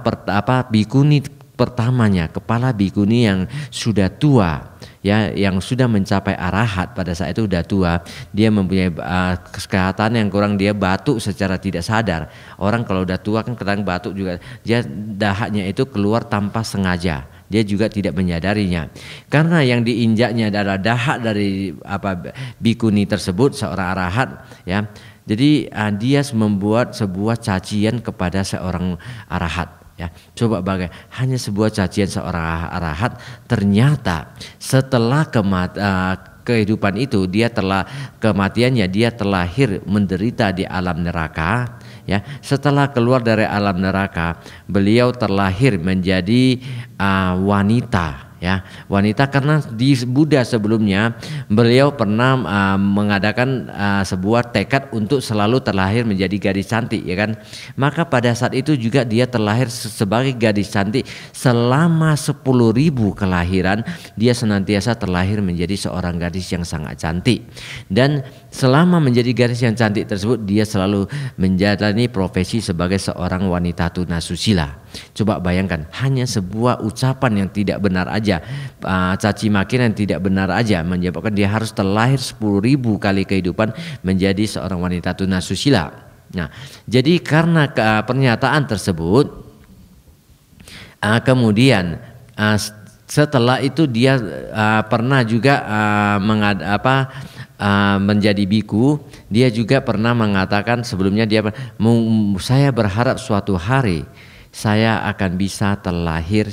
bikuni pertamanya, kepala bikuni yang sudah tua, ya, yang sudah mencapai arahat pada saat itu sudah tua, dia mempunyai kesehatan yang kurang, dia batuk secara tidak sadar. Orang kalau udah tua kan kadang batuk juga, dia dahaknya itu keluar tanpa sengaja, dia juga tidak menyadarinya. Karena yang diinjaknya adalah dahak dari bikuni tersebut, seorang arahat, ya. Jadi dia membuat sebuah cacian kepada seorang arahat. Ya, coba hanya sebuah cacian seorang arahat, ternyata setelah kehidupan itu kematiannya dia terlahir menderita di alam neraka, ya. Setelah keluar dari alam neraka, beliau terlahir menjadi wanita, ya wanita, karena di Buddha sebelumnya beliau pernah mengadakan sebuah tekad untuk selalu terlahir menjadi gadis cantik, ya kan. Maka pada saat itu juga dia terlahir sebagai gadis cantik. Selama 10.000 kelahiran dia senantiasa terlahir menjadi seorang gadis yang sangat cantik, dan selama menjadi gadis yang cantik tersebut dia selalu menjalani profesi sebagai seorang wanita tunasusila. Coba bayangkan, hanya sebuah ucapan yang tidak benar aja, caci maki yang tidak benar aja menyebabkan dia harus terlahir 10.000 kali kehidupan menjadi seorang wanita tunasusila. Nah, jadi karena pernyataan tersebut, kemudian setelah itu dia pernah juga menjadi biku. Dia juga pernah mengatakan sebelumnya, saya berharap suatu hari saya akan bisa terlahir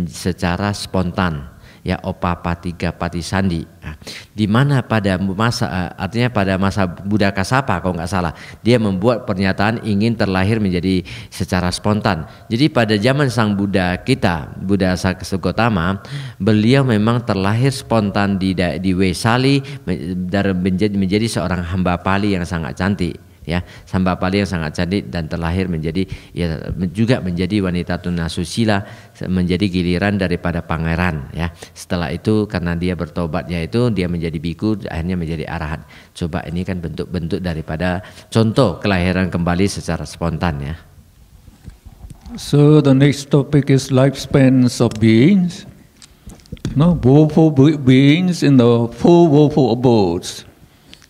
secara spontan, ya Opapatiga Patisandi. Nah, di mana pada masa pada masa Buddha Kasapa kalau nggak salah, dia membuat pernyataan ingin terlahir menjadi secara spontan. Jadi pada zaman sang Buddha kita, Buddha Sakasagotama, beliau memang terlahir spontan di Wesali dan menjadi seorang hamba Pali yang sangat cantik. Ya, hamba Pali yang sangat cantik dan terlahir menjadi, ya juga menjadi wanita tunasusila, menjadi giliran daripada pangeran, ya. Setelah itu karena dia bertobat, yaitu dia menjadi biku, akhirnya menjadi arahat. Coba ini kan bentuk-bentuk daripada contoh kelahiran kembali secara spontan, ya. So the next topic is lifespans of beings. No, woeful beings in the four woeful abodes,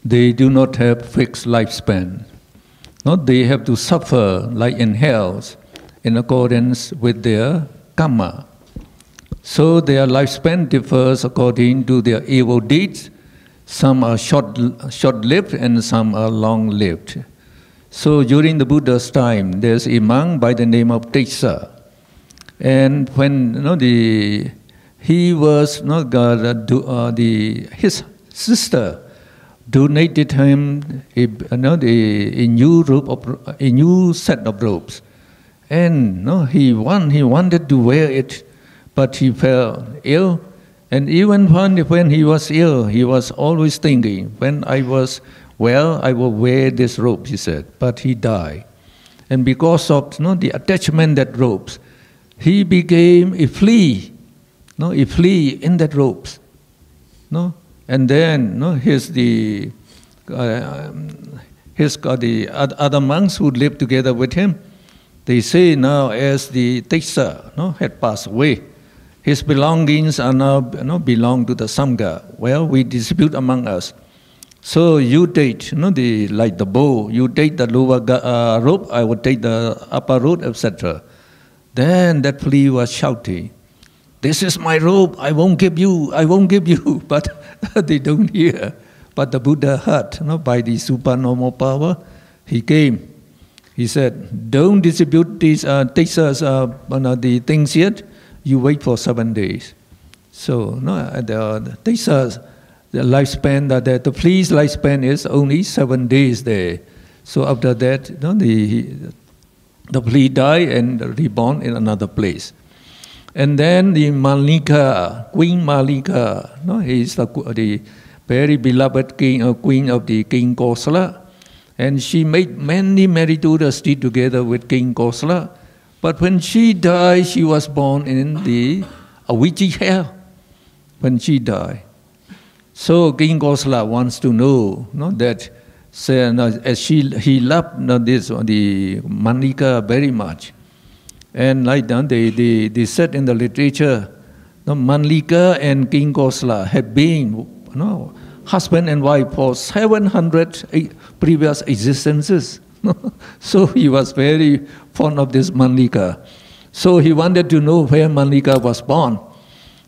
they do not have fixed lifespan. No, they have to suffer like in hells in accordance with their karma. So their lifespan differs according to their evil deeds. Some are short-lived and some are long-lived. So during the Buddha's time, there's a monk by the name of Tessa, and when he was his sister donated him a new set of robes, and he wanted to wear it, but he fell ill, and even when he was ill, he was always thinking, when I was well, I will wear this robe, he said. But he died, and because of the attachment that robes, he became a flea, a flea in that robes, And then the other monks who lived together with him, they say now as the Tessa had passed away, his belongings are now belong to the Sangha. Well, we distribute among us. So you take like the bow, you take the lower rope, I would take the upper rope, etc. Then that flea was shouting, "This is my robe, I won't give you, I won't give you." But they don't hear. But the Buddha heard, by the supernormal power, he came. He said, "Don't distribute these the things yet. You wait for 7 days." So the Tessa's the lifespan, the flea's lifespan is only 7 days there. So after that, the flea died and reborn in another place. And then the Malika, Queen Malika, he is the very beloved queen of the King Kosala, and she made many marriages together with King Kosala. But when she died, she was born in the Avicii hell. When she died, so King Kosala wants to know, that as he loved the Malika very much. And like that, they said in the literature, Malika and King Kosala had been husband and wife for 700 previous existences. So he was very fond of this Malika. So he wanted to know where Malika was born.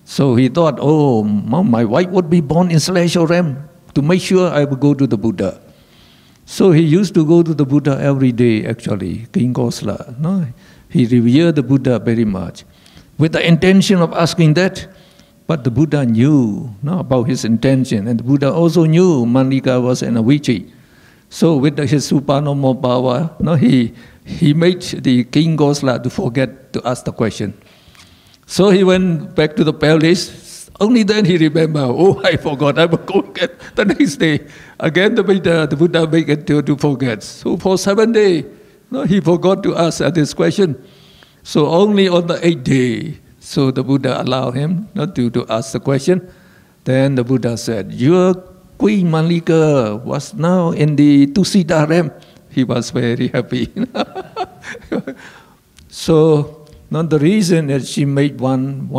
So he thought, oh, my wife would be born in celestial realm. To make sure I would go to the Buddha. So he used to go to the Buddha every day, actually, King Kosala. He revered the Buddha very much, with the intention of asking that. But the Buddha knew about his intention, and the Buddha also knew Malika was an Avicii. So with his supernormal power, he made the King Kosala to forget to ask the question. So he went back to the palace. Only then he remembered, oh, I forgot, I will go again the next day. Again, the Buddha make it to forget. So for 7 days, no, he forgot to ask this question. So only on the 8th day, so the Buddha allowed him not to ask the question. Then the Buddha said, your Queen Malika was now in the two-seater ram. He was very happy. So, not the reason that she made one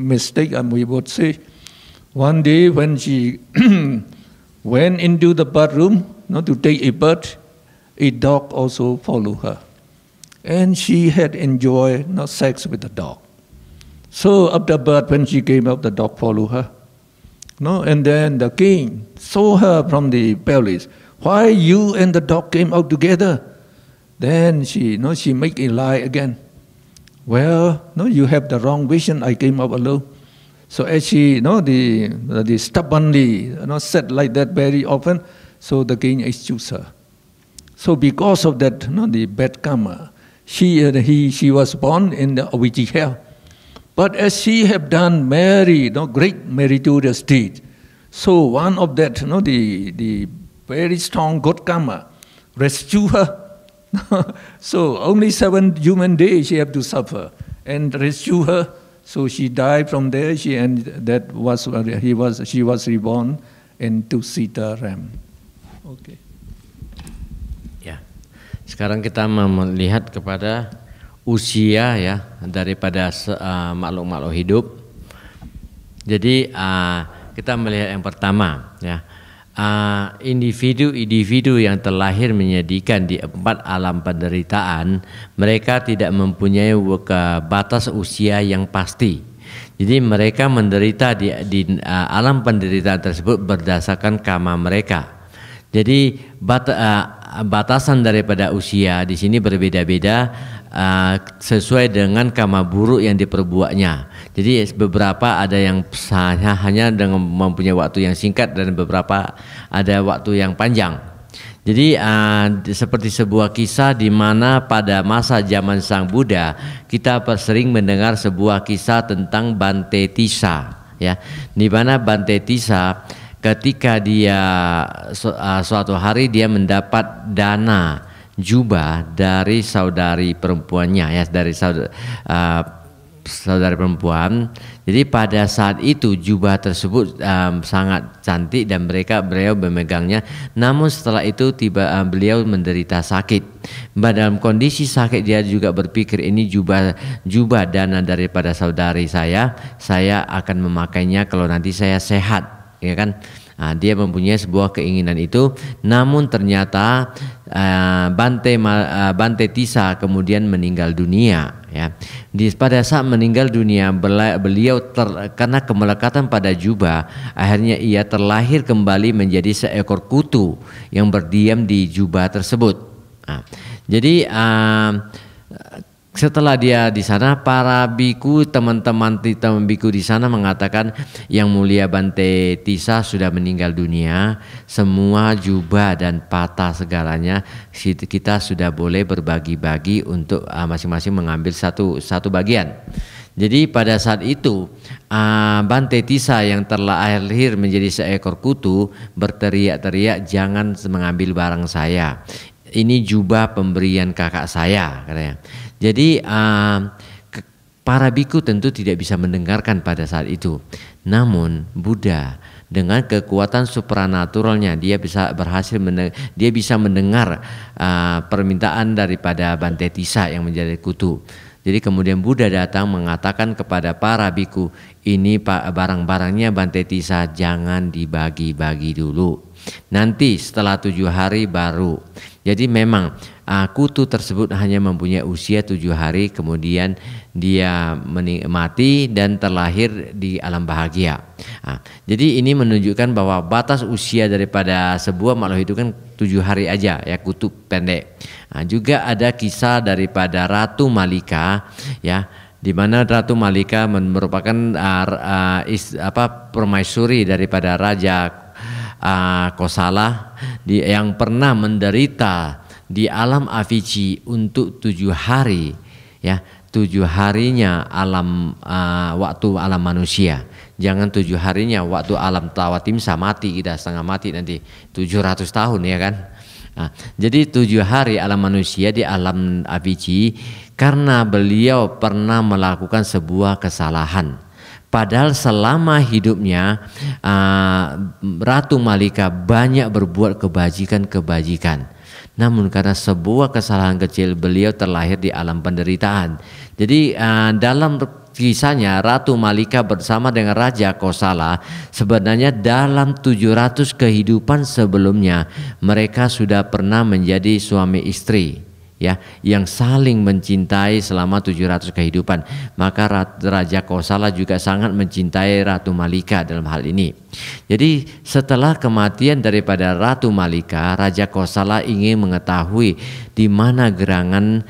mistake, and we would say, one day when she went into the bathroom to take a bath, a dog also followed her, and she had enjoyed sex with the dog. So after bath, when she came out, the dog followed her. And then the king saw her from the palace. Why you and the dog came out together? Then she make a lie again. Well, you have the wrong vision. I came up alone. So as she, the stubbornly, said like that very often, so the king excused her. So because of that, the bad karma, she was born in the Avijji hell. But as she have done great meritorious deeds, so one of that, the very strong good karma, rescue her. So only 7 human days she have to suffer and rescue her. So she died from there. She was reborn in two-seater ram. Okay. Ya, sekarang kita melihat kepada usia ya daripada makhluk-makhluk hidup. Jadi kita melihat yang pertama ya. Individu-individu yang terlahir menyedihkan di 4 alam penderitaan, mereka tidak mempunyai batas usia yang pasti. Jadi mereka menderita di alam penderitaan tersebut berdasarkan karma mereka. Jadi batasan daripada usia di sini berbeda-beda sesuai dengan karma buruk yang diperbuatnya. Jadi beberapa ada yang hanya dengan mempunyai waktu yang singkat dan beberapa ada waktu yang panjang. Jadi seperti sebuah kisah di mana pada masa zaman Sang Buddha kita sering mendengar sebuah kisah tentang Bante Tissa, ya, di mana Bante Tissa ketika dia suatu hari dia mendapat dana jubah dari saudari perempuannya, ya, dari saudari perempuan. Jadi pada saat itu jubah tersebut sangat cantik dan beliau memegangnya. Namun setelah itu beliau menderita sakit. Dalam kondisi sakit dia juga berpikir, ini jubah dana daripada saudari saya akan memakainya kalau nanti saya sehat, ya kan? Dia mempunyai sebuah keinginan itu, namun ternyata Bante Tissa kemudian meninggal dunia. Ya, pada saat meninggal dunia beliau karena kemelekatan pada jubah, akhirnya ia terlahir kembali menjadi seekor kutu yang berdiam di jubah tersebut. Jadi setelah dia di sana, para biku, teman-teman biku di sana mengatakan, yang mulia Bante Tissa sudah meninggal dunia, semua jubah dan patah segalanya kita sudah boleh berbagi-bagi untuk masing-masing mengambil satu bagian. Jadi pada saat itu Bante Tissa yang terlahir menjadi seekor kutu berteriak-teriak, jangan mengambil barang saya. Ini jubah pemberian kakak saya, katanya. Jadi para biku tentu tidak bisa mendengarkan pada saat itu. Namun Buddha dengan kekuatan supranaturalnya dia bisa mendengar permintaan daripada Bante Tissa yang menjadi kutu. Jadi kemudian Buddha datang mengatakan kepada para biku, ini barang-barangnya Bante Tissa jangan dibagi-bagi dulu. Nanti setelah 7 hari baru. Jadi memang kutu tersebut hanya mempunyai usia 7 hari, kemudian dia mati dan terlahir di alam bahagia. Jadi ini menunjukkan bahwa batas usia daripada sebuah makhluk hidup kan 7 hari aja, ya, kutu pendek. Juga ada kisah daripada Ratu Malika, ya, di mana Ratu Malika merupakan permaisuri daripada Raja Kosala yang pernah menderita di alam Avijji untuk 7 hari, ya. 7 harinya alam waktu alam manusia. Jangan 7 harinya waktu alam tawatimsa, mati kita setengah mati nanti 700 tahun ya kan. Nah, jadi 7 hari alam manusia di alam avicii karena beliau pernah melakukan sebuah kesalahan. Padahal selama hidupnya Ratu Malika banyak berbuat kebajikan-kebajikan. Namun karena sebuah kesalahan kecil beliau terlahir di alam penderitaan. Jadi dalam kisahnya Ratu Malika bersama dengan Raja Kosala sebenarnya dalam 700 kehidupan sebelumnya mereka sudah pernah menjadi suami istri ya, yang saling mencintai selama 700 kehidupan. Maka Raja Kosala juga sangat mencintai Ratu Malika dalam hal ini. Jadi setelah kematian daripada Ratu Malika, Raja Kosala ingin mengetahui di mana gerangan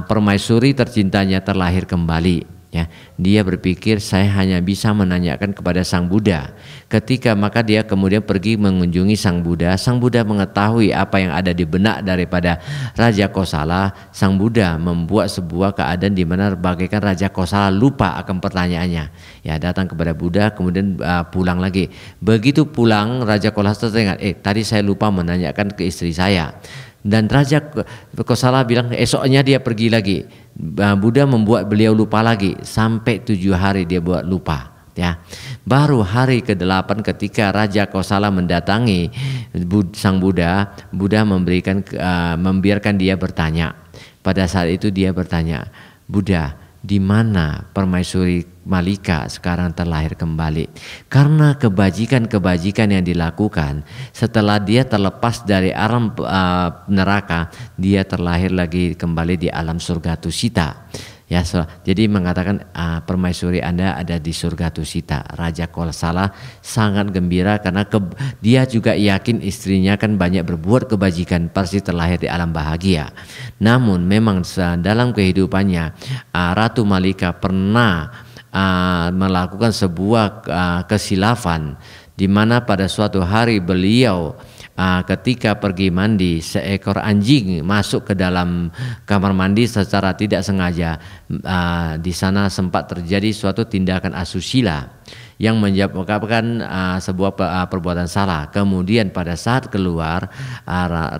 permaisuri tercintanya terlahir kembali. Ya, dia berpikir saya hanya bisa menanyakan kepada Sang Buddha. Maka dia kemudian pergi mengunjungi Sang Buddha. Sang Buddha mengetahui apa yang ada di benak daripada Raja Kosala. Sang Buddha membuat sebuah keadaan di mana bagaikan Raja Kosala lupa akan pertanyaannya. Ya, datang kepada Buddha kemudian pulang lagi. Begitu pulang Raja Kosala teringat, tadi saya lupa menanyakan ke istri saya. Dan Raja Kosala bilang esoknya dia pergi lagi. Buddha membuat beliau lupa lagi sampai 7 hari dia buat lupa. Ya, baru hari ke-8 ketika Raja Kosala mendatangi Sang Buddha, Buddha membiarkan dia bertanya. Pada saat itu dia bertanya, Buddha, di mana permaisuri Malika sekarang terlahir kembali? Karena kebajikan-kebajikan yang dilakukan setelah dia terlepas dari alam neraka, dia terlahir lagi kembali di alam surga Tusita. Ya, jadi mengatakan permaisuri Anda ada di surga Tusita. Raja Kosala sangat gembira karena dia juga yakin istrinya kan banyak berbuat kebajikan, pasti terlahir di alam bahagia. Namun memang dalam kehidupannya Ratu Malika pernah melakukan sebuah kesilafan di mana pada suatu hari beliau ketika pergi mandi, seekor anjing masuk ke dalam kamar mandi secara tidak sengaja. Di sana sempat terjadi suatu tindakan asusila yang menyebabkan sebuah perbuatan salah. Kemudian pada saat keluar,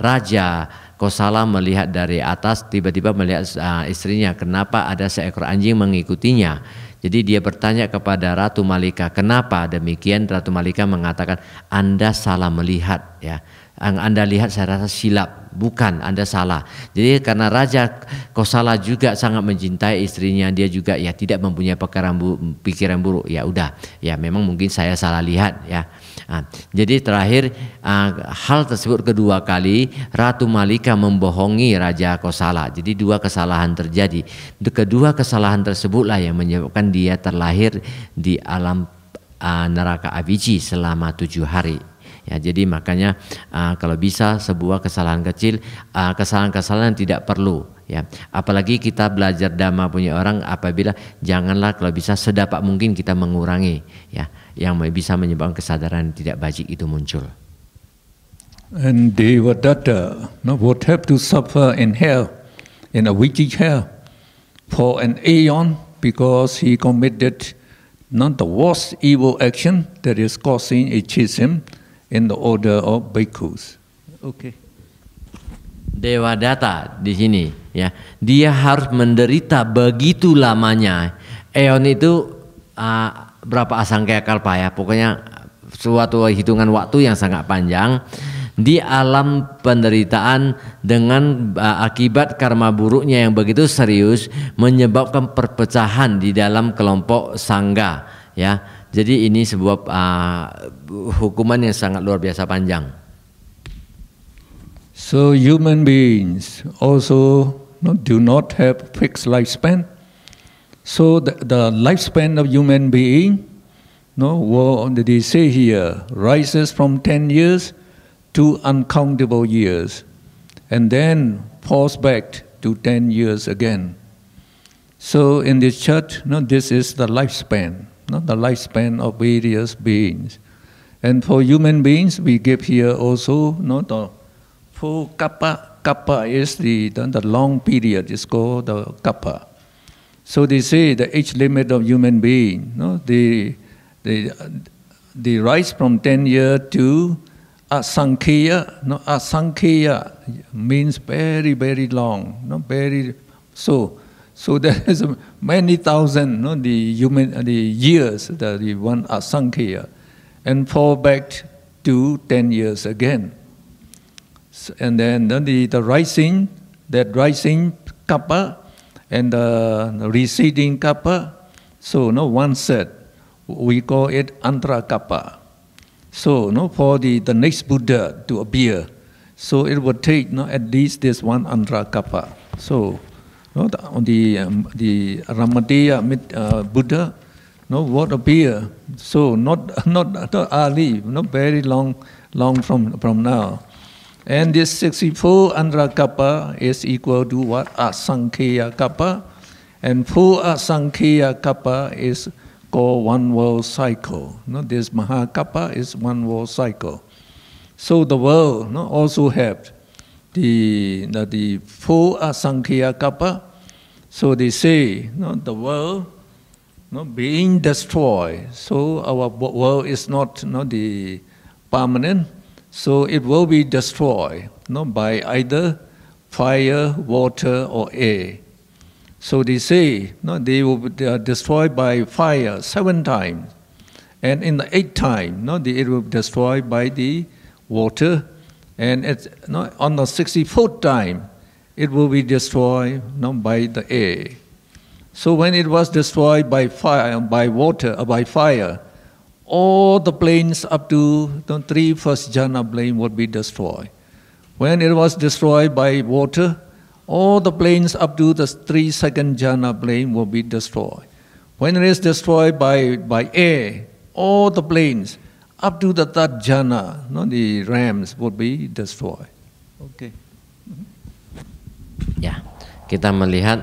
Raja Kosala melihat dari atas, tiba-tiba melihat istrinya, kenapa ada seekor anjing mengikutinya. Jadi dia bertanya kepada Ratu Malika, kenapa demikian? Ratu Malika mengatakan, Anda salah melihat ya. Anda lihat saya rasa silap, bukan, Anda salah. Jadi karena Raja Kosala juga sangat mencintai istrinya, dia juga ya tidak mempunyai pikiran buruk. Ya udah, ya memang mungkin saya salah lihat ya. Jadi terakhir hal tersebut kedua kali Ratu Malika membohongi Raja Kosala. Jadi 2 kesalahan terjadi. Kedua kesalahan tersebutlah yang menyebabkan dia terlahir di alam neraka avicii selama 7 hari. Ya, jadi makanya kalau bisa sebuah kesalahan kecil, kesalahan-kesalahan yang tidak perlu. Ya, apalagi kita belajar dhamma punya orang, apabila janganlah kalau bisa sedapat mungkin kita mengurangi ya yang bisa menyebabkan kesadaran tidak bajik itu muncul. And Devadatta would have to suffer in hell, in avicii hell, for an aeon because he committed not the worst evil action that is causing a schism in the order of bhikkhus. Okay. Devadatta di sini ya, dia harus menderita begitu lamanya. Eon itu berapa asangkaya kalpa ya, pokoknya suatu hitungan waktu yang sangat panjang di alam penderitaan dengan akibat karma buruknya yang begitu serius menyebabkan perpecahan di dalam kelompok sangga ya. Jadi ini sebuah hukuman yang sangat luar biasa panjang. So human beings also do not have fixed lifespan. So the lifespan of human being, what they say here, rises from 10 years to uncountable years, and then falls back to 10 years again. So in this chart, this is the lifespan. The lifespan of various beings. And for human beings, we give here also the full kappa. Kappa is the long period, it's called the kappa. So they say the age limit of human being, no, they rise from 10 years to asankya. No, asankya means very, very long. No, very so there is many thousand. No, the years that the one asankya, and fall back to 10 years again. So, and then the rising kappa and the receding kappa. So no one set. We call it antara kappa. So no, for the next Buddha to appear, so it would take at least this one antara kappa. So no, the Ramadaya Buddha would appear. So not early, very long from now. And this 64 antara kappa is equal to what? Asankhya kappa. And 4 asankhya kappa is called one world cycle. This Mahakappa is one world cycle. So the world also have the 4 asankhya kappa. So they say the world being destroyed. So our world is not the permanent. So it will be destroyed by either fire, water, or air. So they say they will be destroyed by fire 7 times, and in the 8th time, it will be destroyed by the water, and on the 64th time, it will be destroyed by the air. So when it was destroyed by fire, by water, or by fire, all the planes up to the 3 first jhana plane would be destroyed. When it was destroyed by water, all the planes up to the 3 second jhana plane will be destroyed. When it is destroyed by air, all the planes up to the 3rd jhana, the rams would be destroyed. Okay. Ya, kita melihat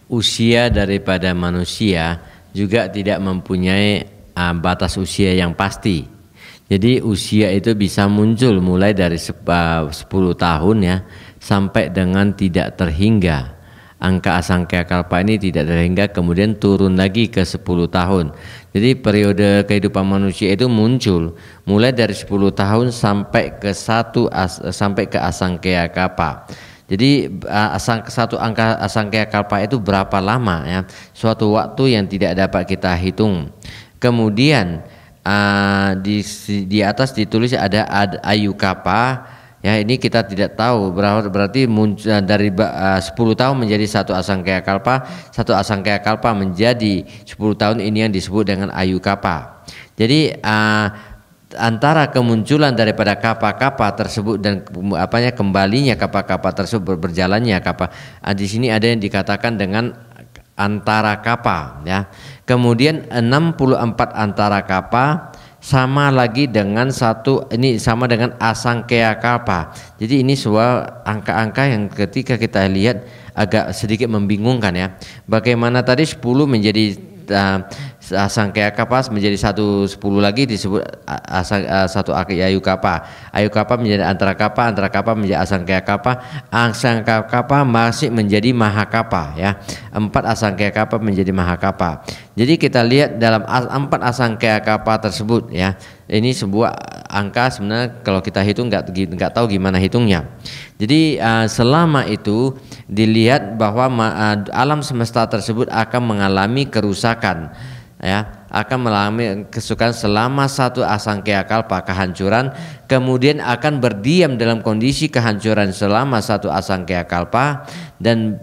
usia daripada manusia juga tidak mempunyai batas usia yang pasti. Jadi usia itu bisa muncul mulai dari 10 tahun ya, sampai dengan tidak terhingga. Angka asankya kalpa ini tidak terhingga, kemudian turun lagi ke 10 tahun. Jadi periode kehidupan manusia itu muncul mulai dari 10 tahun sampai ke asankya kalpa. Jadi satu angka asankya kalpa itu berapa lama ya? Suatu waktu yang tidak dapat kita hitung. Kemudian di atas ditulis ada ayu kappa. Ya, ini kita tidak tahu berarti dari 10 tahun menjadi 1 asankya kalpa, 1 asankya kalpa menjadi 10 tahun, ini yang disebut dengan ayu kappa. Jadi antara kemunculan daripada kappa-kappa tersebut dan kembalinya kappa-kappa tersebut, berjalannya kappa, di sini ada yang dikatakan dengan antara kappa ya. Kemudian 64 antara kappa sama lagi dengan ini sama dengan asankya kalpa. Jadi ini sebuah angka-angka yang ketika kita lihat agak sedikit membingungkan ya. Bagaimana tadi 10 menjadi asankya kalpa menjadi 10 lagi disebut satu ayu kappa. Ayu kappa menjadi antara kappa menjadi asankya kalpa masih menjadi mahakappa ya. 4 asankya kalpa menjadi mahakappa. Jadi kita lihat dalam 4 asankya kalpa tersebut ya. Ini sebuah angka sebenarnya kalau kita hitung nggak tahu gimana hitungnya. Jadi selama itu dilihat bahwa alam semesta tersebut akan mengalami kerusakan ya, akan mengalami kesukaan selama 1 asankya kalpa, kehancuran, kemudian akan berdiam dalam kondisi kehancuran selama 1 asankya kalpa, dan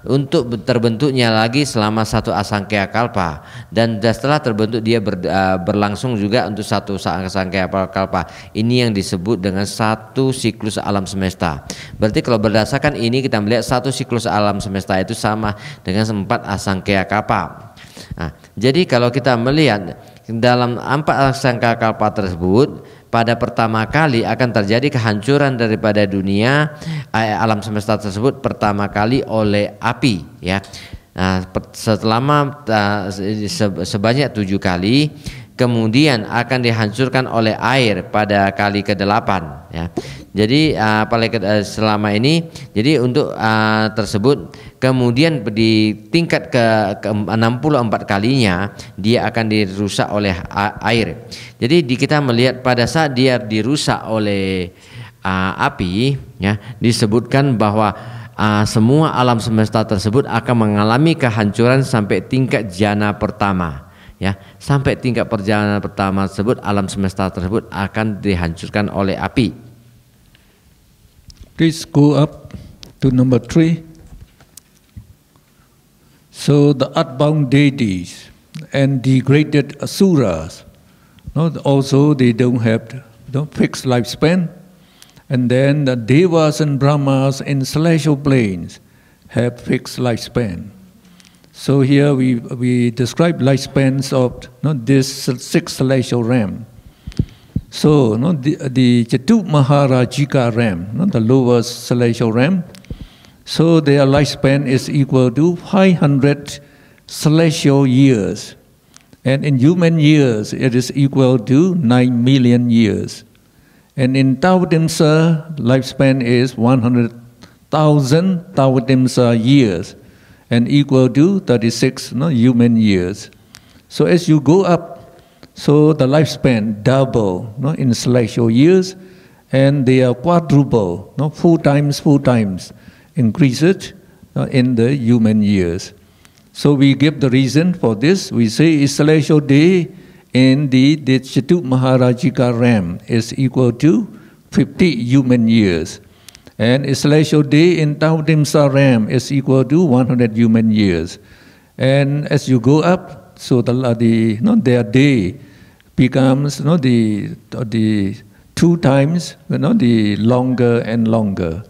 untuk terbentuknya lagi selama 1 asankya kalpa, dan setelah terbentuk dia berlangsung juga untuk 1 asankya kalpa. Ini yang disebut dengan 1 siklus alam semesta. Berarti kalau berdasarkan ini kita melihat 1 siklus alam semesta itu sama dengan 4 asankya kalpa. Nah, jadi kalau kita melihat dalam 4 asankya kalpa tersebut, pada pertama kali akan terjadi kehancuran daripada dunia alam semesta tersebut pertama kali oleh api ya. Nah, sebanyak 7 kali kemudian akan dihancurkan oleh air pada kali ke-8 ya. Jadi selama ini jadi untuk tersebut kemudian di tingkat ke 64 kalinya dia akan dirusak oleh air. Jadi kita melihat pada saat dia dirusak oleh api ya, disebutkan bahwa semua alam semesta tersebut akan mengalami kehancuran sampai tingkat jana pertama ya. Sampai tingkat perjalanan pertama tersebut alam semesta tersebut akan dihancurkan oleh api. Please go up to number 3. So the earthbound deities and degraded asuras, also they don't have fixed lifespan. And then the devas and brahmas in celestial planes have fixed lifespan. So here we describe lifespans of this 6 celestial realm. So the Chatu Maharajika realm, the lowest celestial realm, so their lifespan is equal to 500 celestial years. And in human years, it is equal to 9 million years. And in Taotimsa, lifespan is 100,000 Taotimsa years, and equal to 36 human years. So as you go up, so the lifespan double in celestial years, and they are quadruple, 4 times increased in the human years. So we give the reason for this. We say a celestial day in the Chatu Maharajika realm is equal to 50 human years. And a celestial day in Taotimsa realm is equal to 100 human years. And as you go up, so their day becomes the 2 times the longer and longer.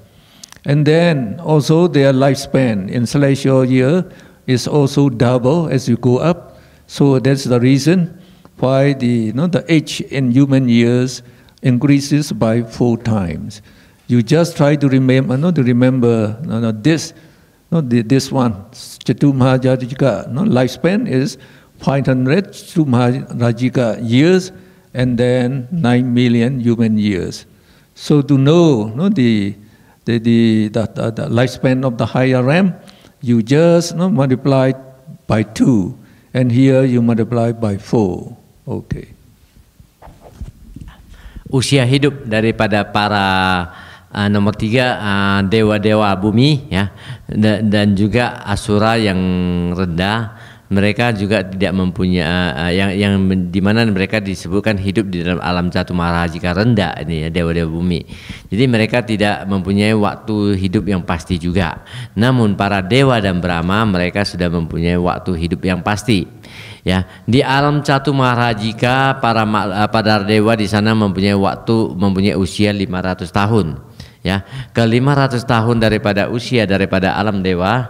And then also their lifespan in celestial year is also double as you go up. So that's the reason why the age in human years increases by 4 times. You just try to remember, this one, Chatu Maharajika, lifespan is 500 Chatu Maharajika years, and then 9 million human years. So to know the lifespan of the higher realm, you just multiply by 2, and here you multiply by 4. Okay. Usia hidup daripada para nomor 3 dewa-dewa bumi ya, dan juga asura yang rendah, mereka juga tidak mempunyai yang di mana mereka disebutkan hidup di dalam alam Chatu Maharajika rendah ini ya, dewa-dewa bumi. Jadi mereka tidak mempunyai waktu hidup yang pasti juga. Namun para dewa dan Brahma mereka sudah mempunyai waktu hidup yang pasti. Ya, di alam Chatu Maharajika para dewa di sana mempunyai usia 500 tahun. Ya, ke 500 tahun daripada usia daripada alam dewa.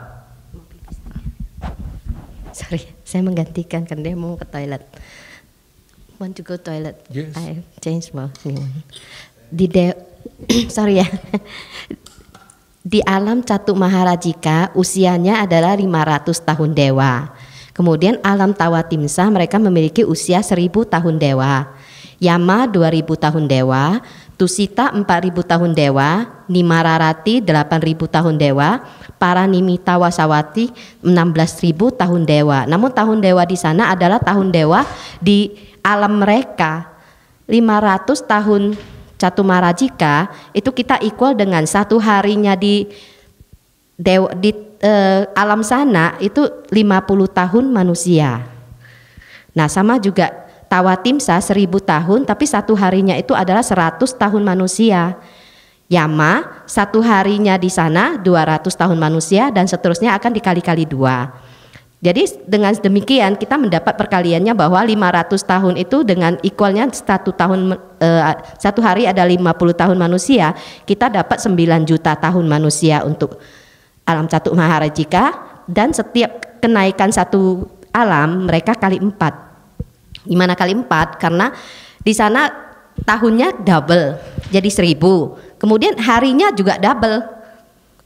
Sorry, saya menggantikan karena dia mau ke toilet. Want to go toilet? Yes. I change my new one. Sorry ya. Di alam Chatu Maharajika usianya adalah 500 tahun dewa. Kemudian alam Tawatimsa mereka memiliki usia 1000 tahun dewa. Yama 2000 tahun dewa, Tusita 4000 tahun dewa, Nimararati 8000 tahun dewa, Paranimita Wasawati 16000 tahun dewa. Namun tahun dewa di sana adalah tahun dewa di alam mereka. 500 tahun Chatu Maharajika itu kita equal dengan 1 harinya di alam sana itu 50 tahun manusia. Nah sama juga Tawatimsa 1000 tahun, tapi 1 harinya itu adalah 100 tahun manusia. Yama 1 harinya di sana 200 tahun manusia, dan seterusnya akan dikali-kali 2. Jadi dengan demikian kita mendapat perkaliannya bahwa 500 tahun itu dengan equalnya 1 hari ada 50 tahun manusia, kita dapat 9 juta tahun manusia untuk alam Chatu Maharajika, dan setiap kenaikan 1 alam mereka kali 4. Gimana kali 4? Karena di sana tahunnya double jadi 1000. Kemudian harinya juga double.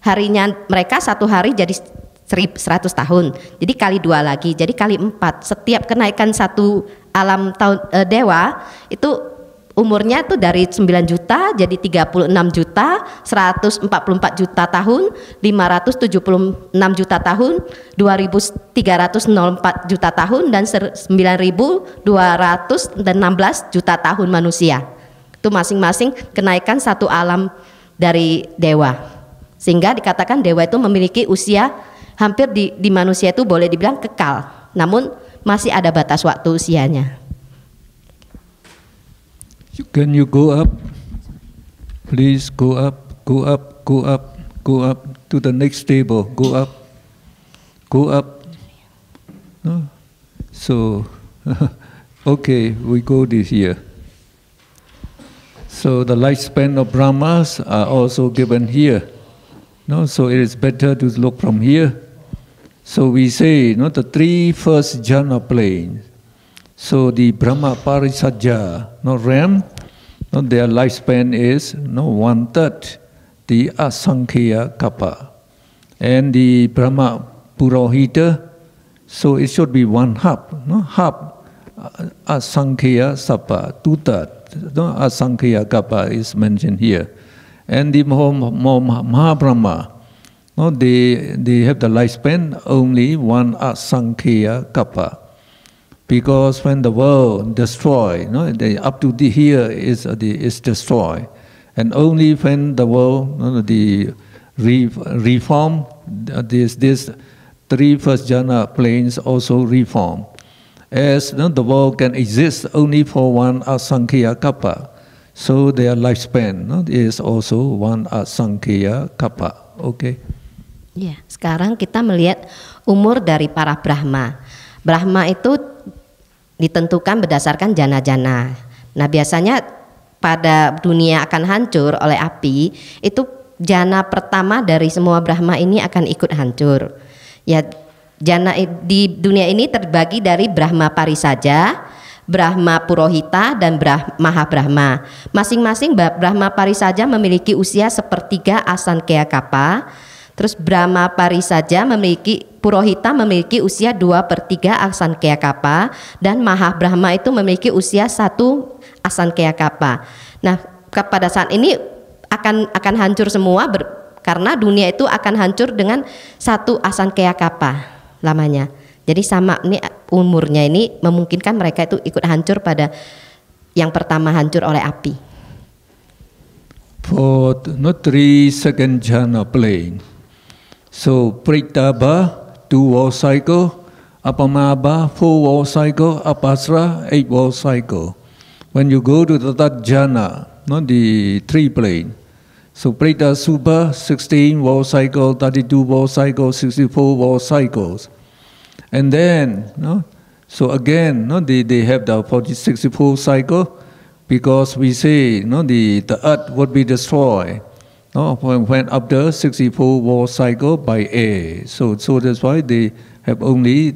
Harinya mereka 1 hari jadi 100 tahun. Jadi kali 2 lagi, jadi kali 4. Setiap kenaikan satu alam dewa itu umurnya tuh dari 9 juta jadi 36 juta, 144 juta tahun, 576 juta tahun, 2304 juta tahun, dan 9216 juta tahun manusia. Itu masing-masing kenaikan satu alam dari dewa. Sehingga dikatakan dewa itu memiliki usia hampir di manusia itu boleh dibilang kekal. Namun masih ada batas waktu usianya. Can you go up? Please go up, go up, go up, go up to the next table. Go up, go up. No? So, okay, we go this here. So the lifespan of Brahmas are also given here. No, so it is better to look from here. So we say, no, the 3 first jhana planes. So the Brahma Parisajja, no, realm, no, their lifespan is no 1/3 the Asankhya Kappa. And the Brahma Purohita, so it should be 1/2, no, half Asankhya Sappa, 2/3, no, Asankhya Kappa is mentioned here. And the Mahabrahma, no, they have the lifespan only 1 Asankhya Kappa. Because when the world destroyed, no, up to here is destroyed, and only when the world, no, the reform, this 3 first jhana planes also reform, as no, the world can exist only for 1 Asankhya Kappa, so their lifespan, no, is also 1 Asankhya Kappa. Okay. Ya, sekarang kita melihat umur dari para Brahma. Brahma itu ditentukan berdasarkan jana-jana. Nah, biasanya pada dunia akan hancur oleh api, itu jana pertama dari semua Brahma ini akan ikut hancur. Ya, jana di dunia ini terbagi dari Brahma Parisajja, Brahma Purohita, dan Mahabrahma. Masing-masing Brahma Parisajja memiliki usia 1/3 Asankhya Kappa. Terus Brahma Parisajja Purohita memiliki usia 2/3 Asankhya Kappa, dan Mahabrahma itu memiliki usia 1 Asankhya Kappa. Nah, pada saat ini akan hancur semua karena dunia itu akan hancur dengan 1 Asankhya Kappa lamanya. Jadi sama ini umurnya ini memungkinkan mereka itu ikut hancur pada yang pertama hancur oleh api. For not 3 second jhana plane. So Pritaba 2 war cycle, Apamaba 4 war cycle, Apasra 8 war cycle. When you go to the third jhana, not the 3 plane. So Prita Supa 16 war cycle, 32 war cycle, 64 war cycles. And then, no, so again, no, they have the 64 cycle, because we say, no, the earth would be destroyed, no, when after 64 war cycle by air. So that's why they have only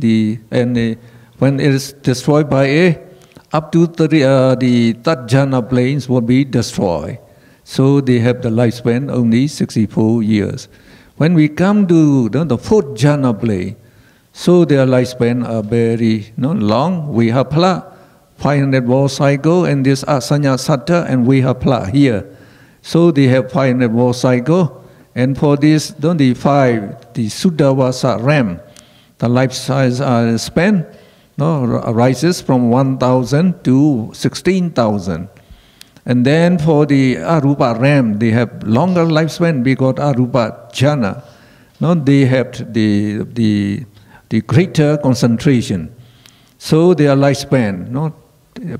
when it is destroyed by air, up to the third jhana planes will be destroyed. So they have the lifespan only 64 years. When we come to the fourth jhana plane, so their lifespan are very long. We have Pla, 500 war cycle, and this Asanya Satta, and we have Pla here. So they have 500 war cycle, and for this, the Suddhavasa Ram, the life size span rises from 1,000 to 16,000. And then for the Arupa Ram, they have longer lifespan because Arupa Jhana, they have the greater concentration. So their lifespan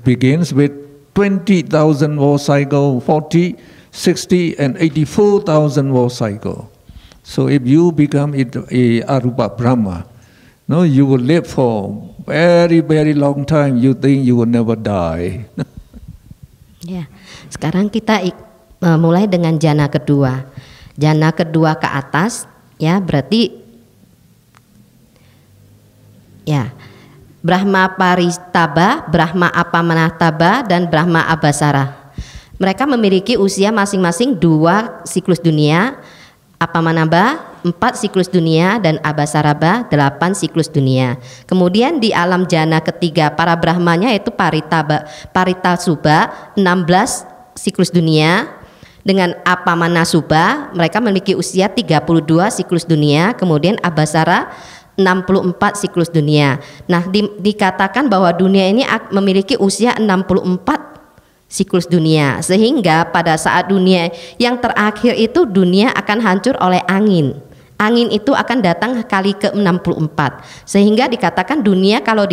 begins with 20,000 war cycle, 40, 60, and 84,000 war cycle. So if you become a Arupa Brahma, you will live for very, very long time. You think you will never die. Ya, sekarang kita mulai dengan jana kedua. Jana kedua ke atas, ya berarti ya Brahma Paristaba, Brahma Apamanataba, dan Brahma Abasara. Mereka memiliki usia masing-masing 2 siklus dunia, Apamanaba 4 siklus dunia dan Abasaraba 8 siklus dunia. Kemudian di alam jana ketiga para Brahmanya yaitu Paritasubha 16 siklus dunia. Dengan Apamanasubha mereka memiliki usia 32 siklus dunia. Kemudian Abasara 64 siklus dunia. Nah, dikatakan bahwa dunia ini memiliki usia 64 siklus dunia, sehingga pada saat dunia yang terakhir itu dunia akan hancur oleh angin. Angin itu akan datang kali ke-64, sehingga dikatakan dunia kalau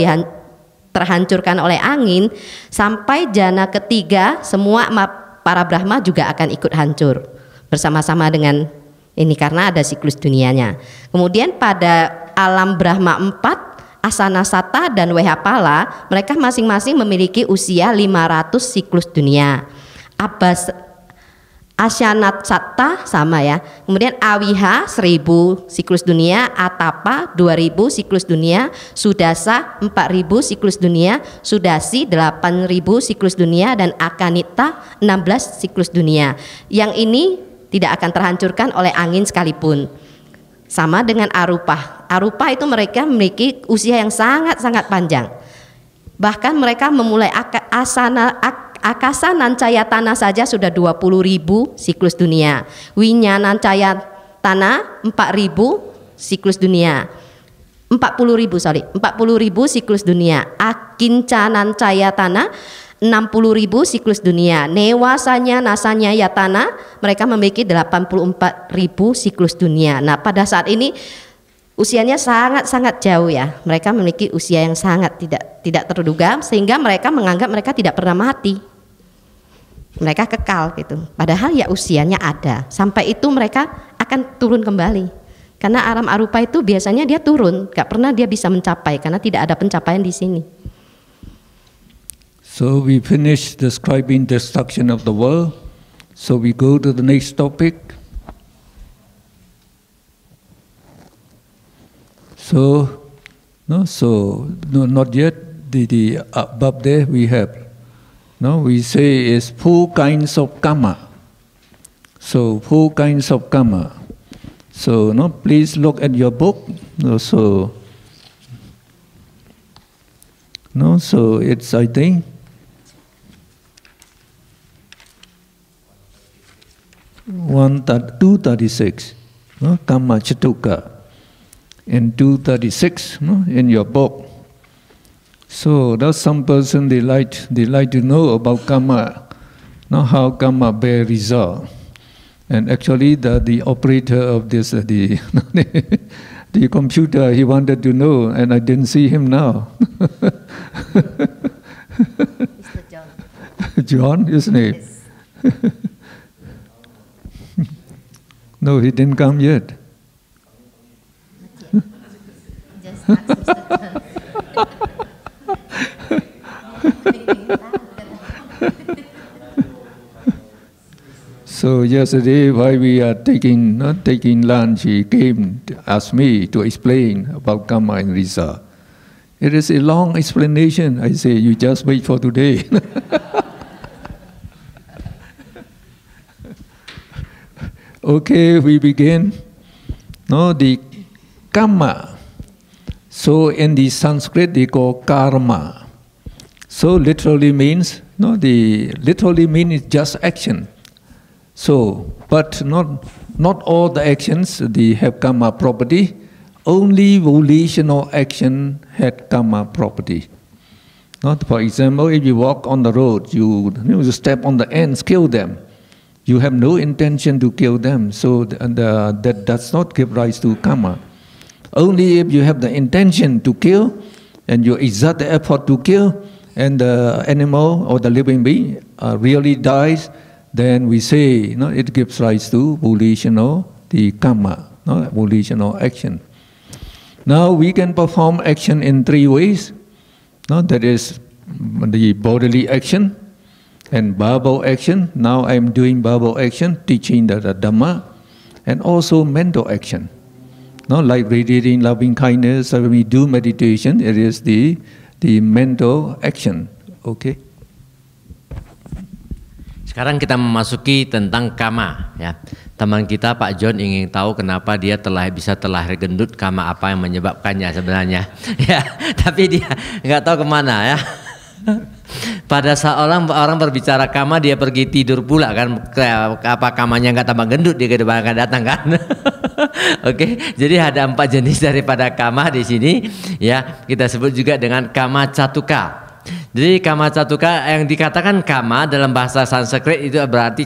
terhancurkan oleh angin sampai jana ketiga semua para Brahma juga akan ikut hancur bersama-sama dengan ini karena ada siklus dunianya. Kemudian pada alam Brahma 4, Asana Sata dan Wehapala mereka masing-masing memiliki usia 500 siklus dunia. Asyanat Sata sama ya. Kemudian Awiha 1000 siklus dunia, Atapa 2000 siklus dunia, Sudasa 4000 siklus dunia, Sudasi 8000 siklus dunia, dan Akanita 16 siklus dunia. Yang ini tidak akan terhancurkan oleh angin sekalipun. Sama dengan Arupa. Arupa itu mereka memiliki usia yang sangat-sangat panjang. Bahkan mereka memulai Akasanancayatana saja sudah 20.000 siklus dunia. Winyanancayatana 4.000 siklus dunia. 40.000 siklus dunia. Akincananchayatana 60.000 siklus dunia. Newasanya nasanya yatana mereka memiliki 84.000 siklus dunia. Nah, pada saat ini usianya sangat-sangat jauh ya. Mereka memiliki usia yang sangat tidak terduga, sehingga mereka menganggap mereka tidak pernah mati. Mereka kekal gitu. Padahal ya usianya ada. Sampai itu mereka akan turun kembali. Karena alam arupa itu biasanya dia turun, gak pernah dia bisa mencapai karena tidak ada pencapaian di sini. So we finish describing destruction of the world. So we go to the next topic. So not yet. The above there we have. No, we say is 4 kinds of karma. So 4 kinds of karma. So please look at your book. So it's I think 236. Karma Chatuka. And 236 in your book. So that's some person they like to know about karma, how karma bear result. And actually the operator of this the computer, he wanted to know, and I didn't see him now. Mr. John. John, isn't it? Yes. No, he didn't come yet. Just ask Mr. John. So yesterday, while we are taking lunch, he came to ask me to explain about karma and result. It is a long explanation. I say, you just wait for today. Okay, we begin. The karma. So in the Sanskrit, they call karma. So literally means, literally means just action. So, but not all the actions they have karma property. Only volitional action had karma property. For example, if you walk on the road, you step on the ants, kill them. You have no intention to kill them, so that does not give rise to karma. Only if you have the intention to kill, and you exert the effort to kill, and the animal or the living being really dies, then we say it gives rise to volitional, the karma, volitional action. Now we can perform action in 3 ways. That is the bodily action and verbal action. Now I am doing verbal action, teaching the Dhamma, and also mental action. Like radiating loving kindness, when we do meditation, it is the mental action. Okay. Sekarang kita memasuki tentang kama, ya. Teman kita Pak John ingin tahu kenapa dia bisa terlahir gendut, kama apa yang menyebabkannya sebenarnya, ya. Tapi dia nggak tahu kemana, ya. Pada saat orang berbicara kama, dia pergi tidur pula kan, apa kamanya nggak tambah gendut dia ke depan akan datang kan. Oke, jadi ada 4 jenis daripada kama di sini, ya. Kita sebut juga dengan kama catuka. Jadi kama catuka yang dikatakan kama dalam bahasa Sanskrit itu berarti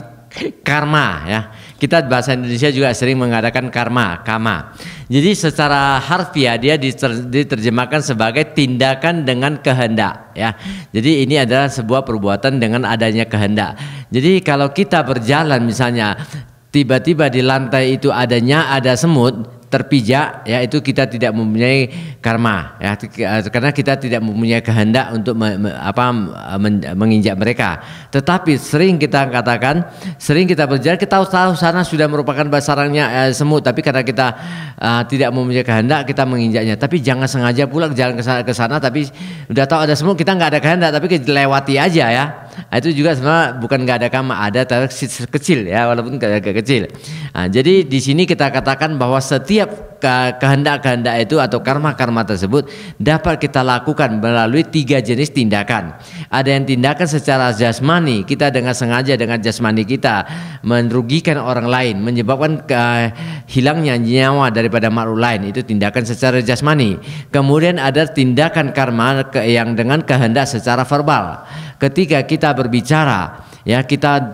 karma, ya. Kita bahasa Indonesia juga sering mengadakan kama. Jadi secara harfiah dia diterjemahkan sebagai tindakan dengan kehendak, ya. Jadi ini adalah sebuah perbuatan dengan adanya kehendak. Jadi kalau kita berjalan misalnya tiba-tiba di lantai itu ada semut terpijak, ya, itu kita tidak mempunyai karma, ya, karena kita tidak mempunyai kehendak untuk menginjak mereka. Tetapi sering kita berjalan, kita tahu sana sudah merupakan sarangnya semut, tapi karena kita tidak mempunyai kehendak kita menginjaknya. Tapi jangan sengaja pula jalan ke sana tapi udah tahu ada semut, kita nggak ada kehendak tapi lewati aja, ya. Itu juga sebenarnya bukan nggak ada karma, ada tapi kecil, ya, walaupun agak kecil. Jadi di sini kita katakan bahwa setiap kehendak-kehendak itu atau karma-karma tersebut dapat kita lakukan melalui 3 jenis tindakan. Ada yang tindakan secara jasmani, kita dengan sengaja dengan jasmani kita merugikan orang lain, menyebabkan hilangnya nyawa daripada makhluk lain, itu tindakan secara jasmani. Kemudian ada tindakan karma yang dengan kehendak secara verbal. Ketika kita berbicara, ya, kita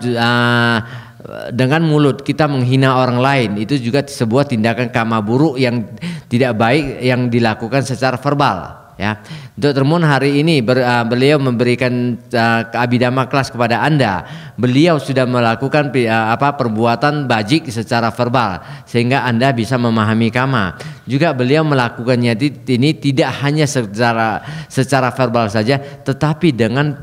dengan mulut kita menghina orang lain, itu juga sebuah tindakan kama buruk yang tidak baik yang dilakukan secara verbal, ya. Dr. Moon hari ini beliau memberikan abhidhamma kelas kepada Anda. Beliau sudah melakukan perbuatan bajik secara verbal sehingga Anda bisa memahami kama. Juga beliau melakukannya ini tidak hanya secara verbal saja, tetapi dengan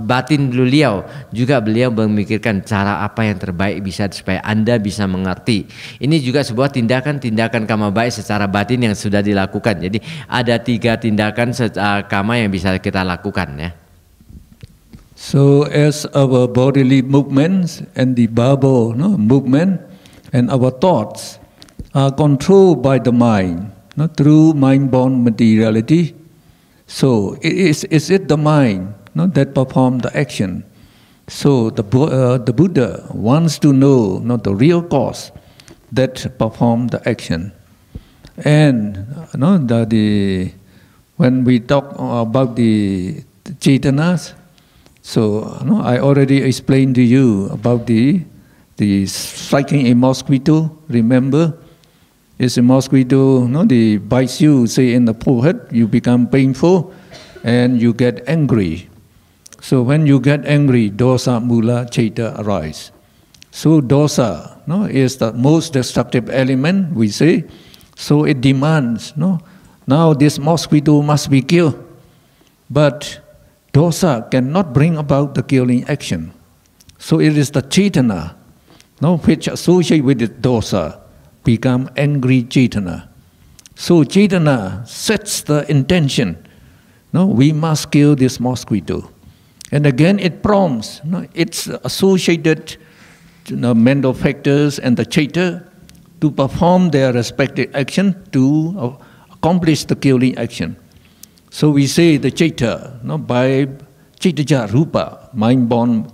batin beliau juga beliau memikirkan cara apa yang terbaik bisa supaya Anda bisa mengerti. Ini juga sebuah tindakan kama baik secara batin yang sudah dilakukan. Jadi ada 3 tindakan kama yang bisa kita lakukan, ya. So as our bodily movements and the verbal movement and our thoughts are controlled by the mind through mind-born materiality, so is it the mind that performs the action? So the Buddha wants to know the real cause that perform the action, and when we talk about the Chaitanas, so I already explained to you about the striking a mosquito. Remember, it's a mosquito, they bites you, say in the forehead, you become painful, and you get angry. So when you get angry, dosa, mula, chaita arise. So dosa, is the most destructive element, we say. So it demands, now this mosquito must be killed. But dosa cannot bring about the killing action. So it is the chaitana, which associate with the dosa, become angry chaitana. So chaitana sets the intention, we must kill this mosquito. And again it prompts, its associated mental factors and the chaita to perform their respective action to accomplish the killing action. So we say the chaita, by chaitaja rupa, mind-born,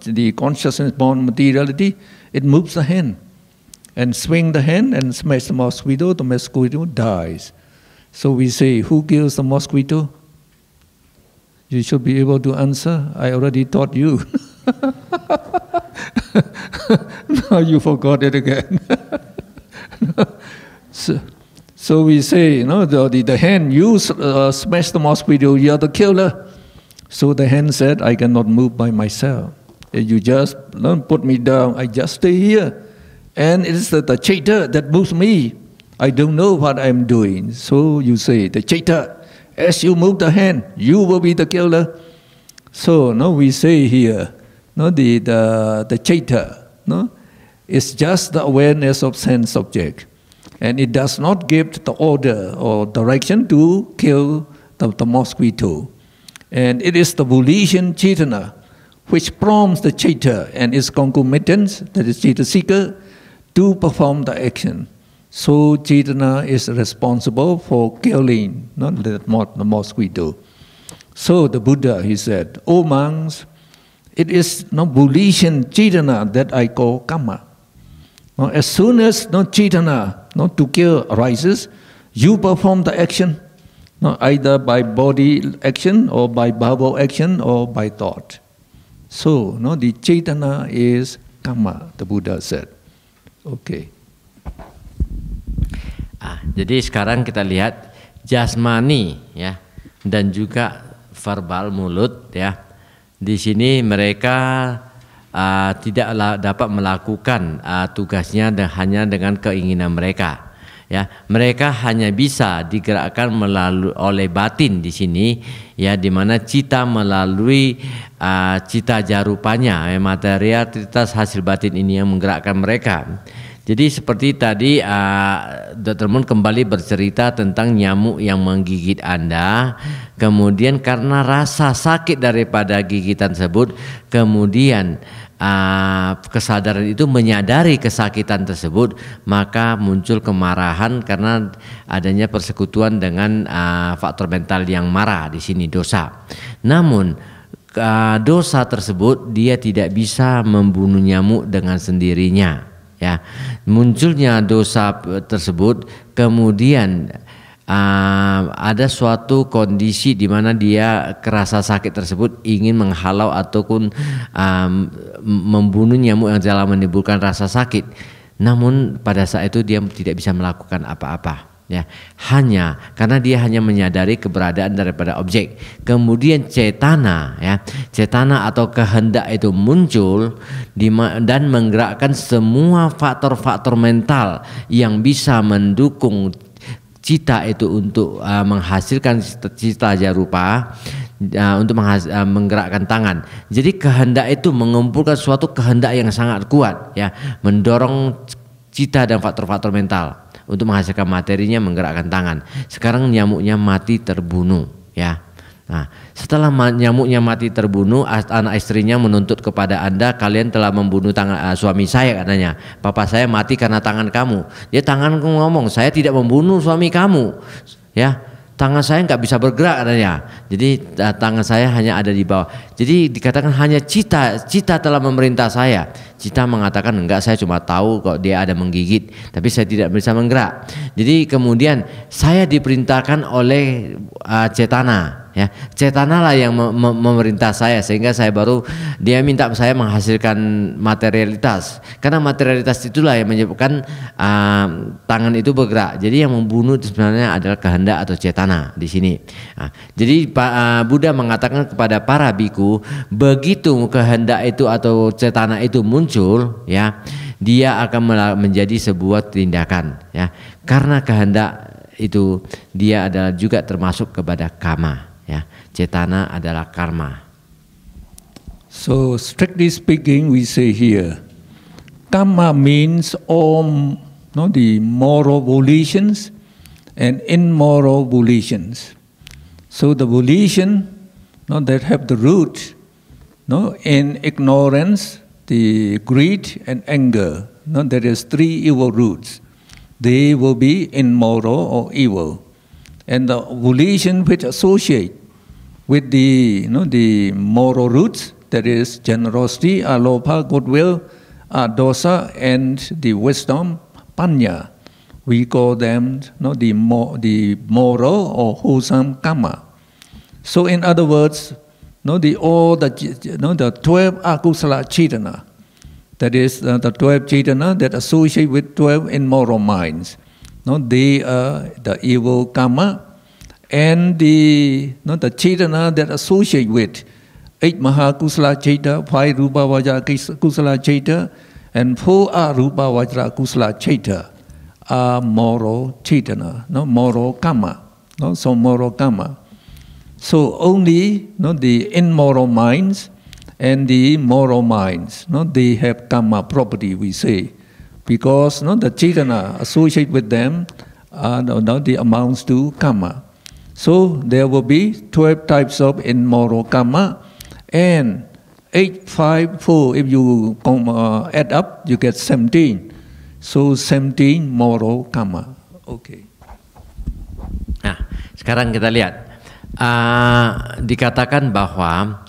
the consciousness-born materiality, it moves the hand and swing the hand and smash the mosquito dies. So we say, who kills the mosquito? You should be able to answer. I already taught you. Now you forgot it again. So we say, the hen, you smash the mosquito, you are the killer. So the hen said, I cannot move by myself. You just put me down, I just stay here. And it is the chaita that moves me. I don't know what I'm doing. So you say, the chaita, as you move the hand, you will be the killer. So we say here, the chaita, is just the awareness of sense object. And it does not give the order or direction to kill the mosquito. And it is the volition chaitana which prompts the citta and its concomitants, that is citta-seeker, to perform the action. So Cetana is responsible for killing, not the mosquito. So the Buddha, he said, "O monks, it is no volition, Cetana, that I call karma. As soon as Cetana to kill arises, you perform the action, either by body action or by verbal action or by thought. So the Cetana is karma," the Buddha said. Okay. Jadi sekarang kita lihat jasmani ya dan juga verbal mulut ya. Di sini mereka tidak dapat melakukan tugasnya hanya dengan keinginan mereka. Ya, mereka hanya bisa digerakkan melalui oleh batin di sini, ya, di mana cita melalui cita jarupanya, materialitas hasil batin ini yang menggerakkan mereka. Jadi seperti tadi Dr. Moon kembali bercerita tentang nyamuk yang menggigit Anda, kemudian karena rasa sakit daripada gigitan tersebut, kemudian kesadaran itu menyadari kesakitan tersebut, maka muncul kemarahan karena adanya persekutuan dengan faktor mental yang marah, di sini dosa. Namun dosa tersebut dia tidak bisa membunuh nyamuk dengan sendirinya. Ya, munculnya dosa tersebut, kemudian ada suatu kondisi di mana dia kerasa sakit tersebut ingin menghalau ataupun membunuh nyamuk yang telah menimbulkan rasa sakit. Namun pada saat itu dia tidak bisa melakukan apa-apa. Ya, hanya karena dia hanya menyadari keberadaan daripada objek. Kemudian cetana, ya, cetana atau kehendak itu muncul dan menggerakkan semua faktor-faktor mental yang bisa mendukung cita itu untuk menghasilkan cita jarupa, untuk menggerakkan tangan. Jadi kehendak itu mengumpulkan suatu kehendak yang sangat kuat, ya, mendorong cita dan faktor-faktor mental untuk menghasilkan materinya, menggerakkan tangan. Sekarang nyamuknya mati terbunuh, ya. Nah, setelah nyamuknya mati terbunuh, anak istrinya menuntut kepada Anda, kalian telah membunuh suami saya, katanya. Papa saya mati karena tangan kamu. Dia tanganku ngomong, saya tidak membunuh suami kamu, ya. Tangan saya nggak bisa bergerak, katanya. Jadi tangan saya hanya ada di bawah. Jadi dikatakan hanya cita telah memerintah saya. Cita mengatakan enggak, saya cuma tahu kok dia ada menggigit, tapi saya tidak bisa menggerak. Jadi kemudian saya diperintahkan oleh cetana, ya, cetana lah yang memerintah saya, sehingga saya baru, dia minta saya menghasilkan materialitas, karena materialitas itulah yang menyebabkan tangan itu bergerak. Jadi yang membunuh itu sebenarnya adalah kehendak atau cetana di sini. Jadi Buddha mengatakan kepada para biku, begitu kehendak itu atau cetana itu muncul, ya, dia akan menjadi sebuah tindakan, ya, karena kehendak itu dia adalah juga termasuk kepada kama, ya, cetana adalah karma. So strictly speaking, we say here, karma means all the moral volitions and immoral volitions. So the volition that have the root in ignorance, the greed and anger, there is three evil roots. They will be immoral or evil. And the volition which associate with the moral roots, that is generosity, alopa, goodwill, dosa, and the wisdom, panya, we call them the moral or wholesome karma. So in other words, the 12 akusala cetana, that is the 12 cetana that associate with 12 immoral minds. They are the evil karma, and the cetana that associate with 8 mahakusala cetana, 5 rupa vajra kusala cetana, and 4 arupa vajra kusala cetana are moral cetana, moral karma. So moral karma. So only the immoral minds and the moral minds, they have karma property, we say, because the cetana associated with them the amounts to karma. So there will be 12 types of immoral karma, and 8, 5, 4. If you add up, you get 17. So 17 moral karma. Okay. Nah, sekarang kita lihat. Dikatakan bahwa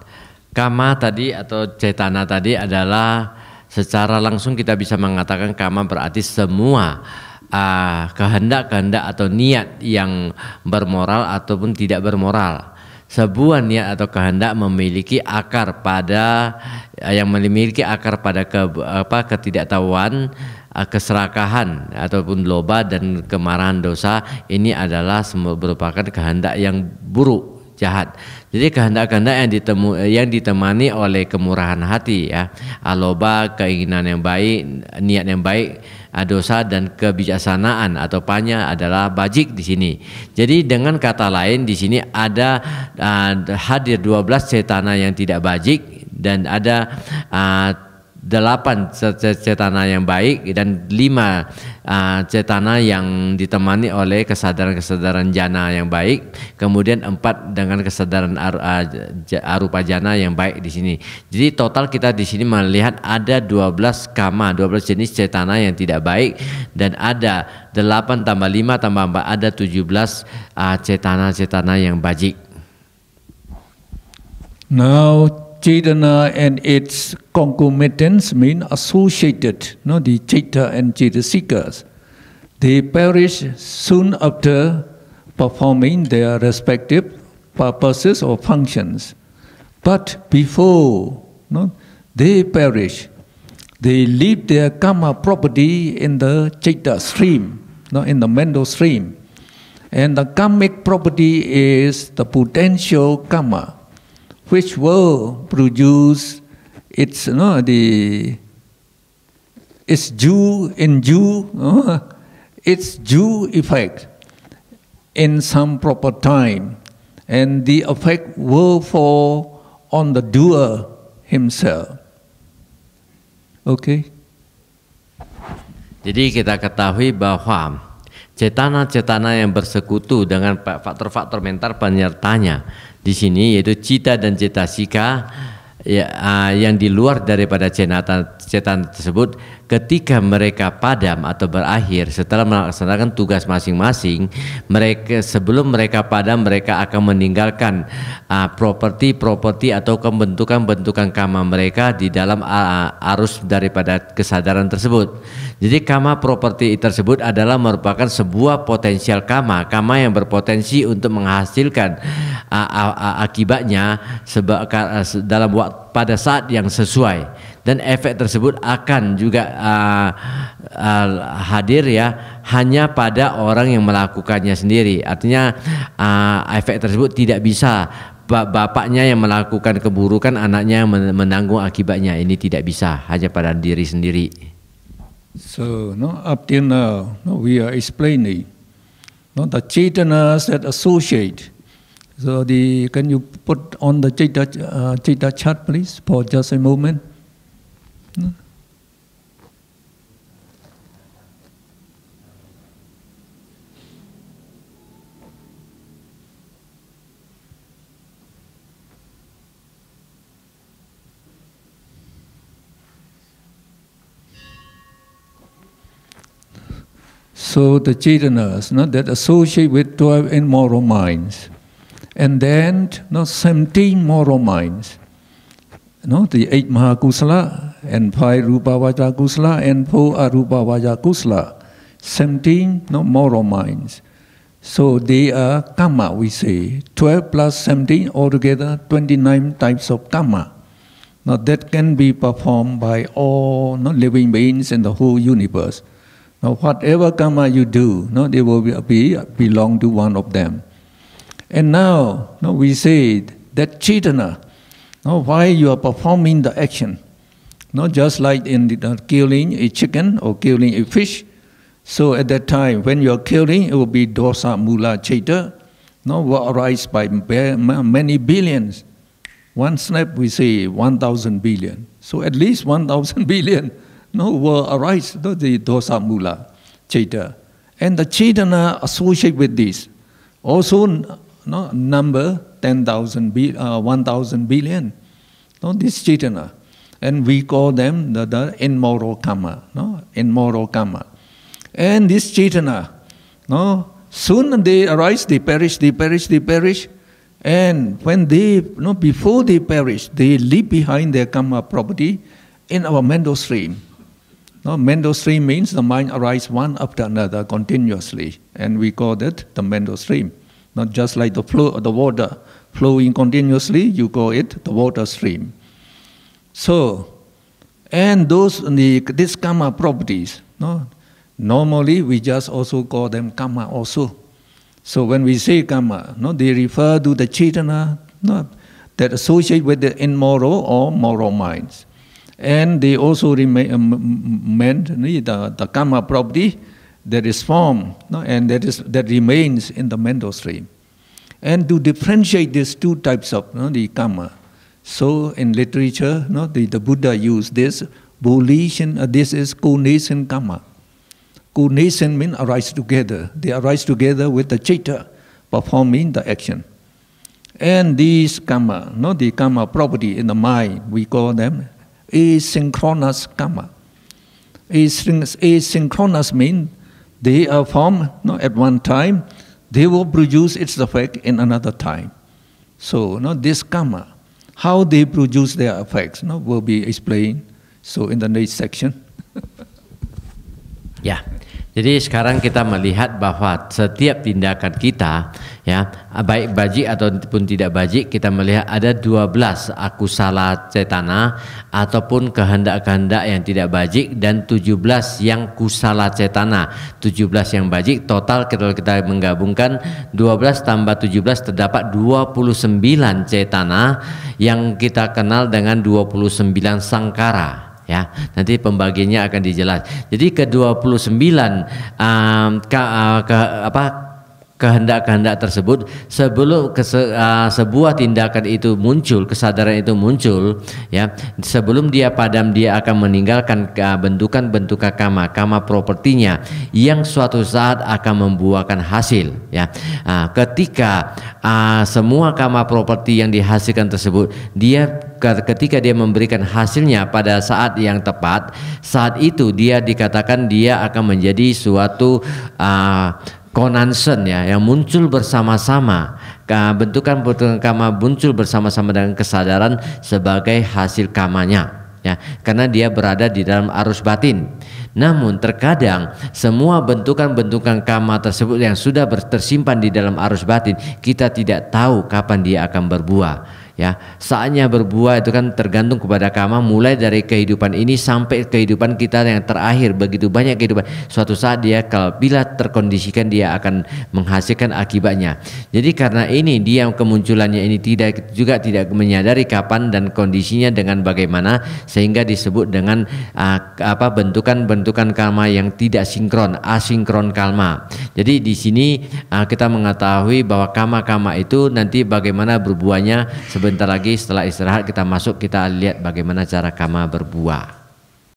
kama tadi atau cetana tadi adalah secara langsung kita bisa mengatakan kama berarti semua kehendak-kehendak atau niat yang bermoral ataupun tidak bermoral. Sebuah niat atau kehendak memiliki akar pada ketidaktahuan, keserakahan ataupun loba dan kemarahan dosa. Ini adalah merupakan kehendak yang buruk, jahat. Jadi kehendak-kehendak yang ditemani oleh kemurahan hati, ya, loba, keinginan yang baik, niat yang baik, dosa dan kebijaksanaan atau panya adalah bajik di sini. Jadi dengan kata lain di sini ada hadir 12 cetana yang tidak bajik dan ada 8 cetana yang baik dan 5 cetana yang ditemani oleh kesadaran-kesadaran jana yang baik, kemudian 4 dengan kesadaran arupa jana yang baik di sini. Jadi total kita di sini melihat ada 12 kama, 12 jenis cetana yang tidak baik, dan ada 8 tambah 5 tambah 4 ada 17 cetana-cetana yang bajik. Now Cetana and its concomitants mean associated, the Citta and Cetasikas. They perish soon after performing their respective purposes or functions. But before they perish, they leave their karma property in the Citta stream, in the mental stream. And the karmic property is the potential karma, which will produce its due effect in some proper time, and the effect will fall on the doer himself. Okay. Jadi kita ketahui bahwa cetana-cetana yang bersekutu dengan faktor-faktor mental penyertanya di sini yaitu cita dan cetasika yang di luar daripada cetana tersebut, ketika mereka padam atau berakhir setelah melaksanakan tugas masing-masing, sebelum mereka padam mereka akan meninggalkan properti atau bentukan-bentukan kama mereka di dalam arus daripada kesadaran tersebut. Jadi kama properti tersebut adalah merupakan sebuah potensial kama yang berpotensi untuk menghasilkan akibatnya dalam pada saat yang sesuai, dan efek tersebut akan juga hadir hanya pada orang yang melakukannya sendiri. Artinya efek tersebut tidak bisa bapaknya yang melakukan keburukan anaknya menanggung akibatnya. Ini tidak bisa, hanya pada diri sendiri. So up till now we are explaining the Cetanas that associate. So can you put on the Citta chart, please, for just a moment? So the Cetanas that associate with 12 immoral minds. And then 17 moral minds. The 8 Mahakusala and 5 Rupa Vaja Kusala and 4 Arupa Vaja Kusala. 17 moral minds. So they are karma, we say. 12 plus 17, altogether 29 types of karma. Now that can be performed by all living beings in the whole universe. Now whatever karma you do, they will belong to one of them. And now we say that Cetana, why you are performing the action, just like in killing a chicken or killing a fish. So at that time, when you are killing, it will be dosa, mula, citta, will arise by many billions. One snap, we say 1,000 billion. So at least 1,000 billion will arise, the dosa, mula, citta. And the Cetana associate with this also number 1,000 billion. no, this Chaitana. And we call them the immoral karma, no, immoral karma. And this Chaitana, no, soon they arise, they perish, they perish, they perish. And when they, no, before they perish, they leave behind their karma property in our mental stream. No, mental stream means the mind arises one after another continuously, and we call that the mental stream. Not just like the flow of the water flowing continuously, you call it the water stream. So, and these karma properties, no, normally we just also call them karma also. So when we say karma, no, they refer to the Chaitana, no, that associate with the immoral or moral minds. And they also meant the karma property that is formed, no, and that remains in the mental stream. And to differentiate these two types of, no, the karma, so in literature, no, the Buddha used this volition. This is co-nascent karma. Co-nascent means arise together. They arise together with the citta performing the action. And these karma, no, the karma property in the mind, we call them asynchronous karma. Asynchronous means they are formed, no, at one time, they will produce its effect in another time. So, no, this karma, how they produce their effects, no, will be explained. So in the next section. Ya, jadi sekarang kita melihat bahwa setiap tindakan kita, ya, baik bajik ataupun tidak bajik, kita melihat ada 12 akusala cetana ataupun kehendak-kehendak yang tidak bajik, dan 17 yang kusala cetana, 17 yang bajik. Total kalau kita menggabungkan 12 tambah 17 terdapat 29 cetana yang kita kenal dengan 29 sangkara. Ya, nanti pembagiannya akan dijelas. Jadi ke-29 kehendak-kehendak tersebut sebelum sebuah tindakan itu muncul, kesadaran itu muncul, ya, sebelum dia padam dia akan meninggalkan bentukan-bentukan karma propertinya yang suatu saat akan membuahkan hasil, ya. Ketika semua karma properti yang dihasilkan tersebut, ketika dia memberikan hasilnya pada saat yang tepat, saat itu dia dikatakan dia akan menjadi suatu konansen, ya, yang muncul bersama-sama. Bentukan-bentukan karma muncul bersama-sama dengan kesadaran sebagai hasil karmanya, ya, karena dia berada di dalam arus batin. Namun terkadang semua bentukan-bentukan karma tersebut yang sudah tersimpan di dalam arus batin, kita tidak tahu kapan dia akan berbuah. Ya, saatnya berbuah itu kan tergantung kepada karma, mulai dari kehidupan ini sampai kehidupan kita yang terakhir. Begitu banyak kehidupan, suatu saat dia bila terkondisikan dia akan menghasilkan akibatnya. Jadi karena ini dia kemunculannya ini tidak menyadari kapan dan kondisinya dengan bagaimana, sehingga disebut dengan bentukan karma yang tidak sinkron, asinkron karma. Jadi di sini kita mengetahui bahwa karma itu nanti bagaimana berbuahnya. Sebentar lagi setelah istirahat kita masuk, kita lihat bagaimana cara karma berbuah.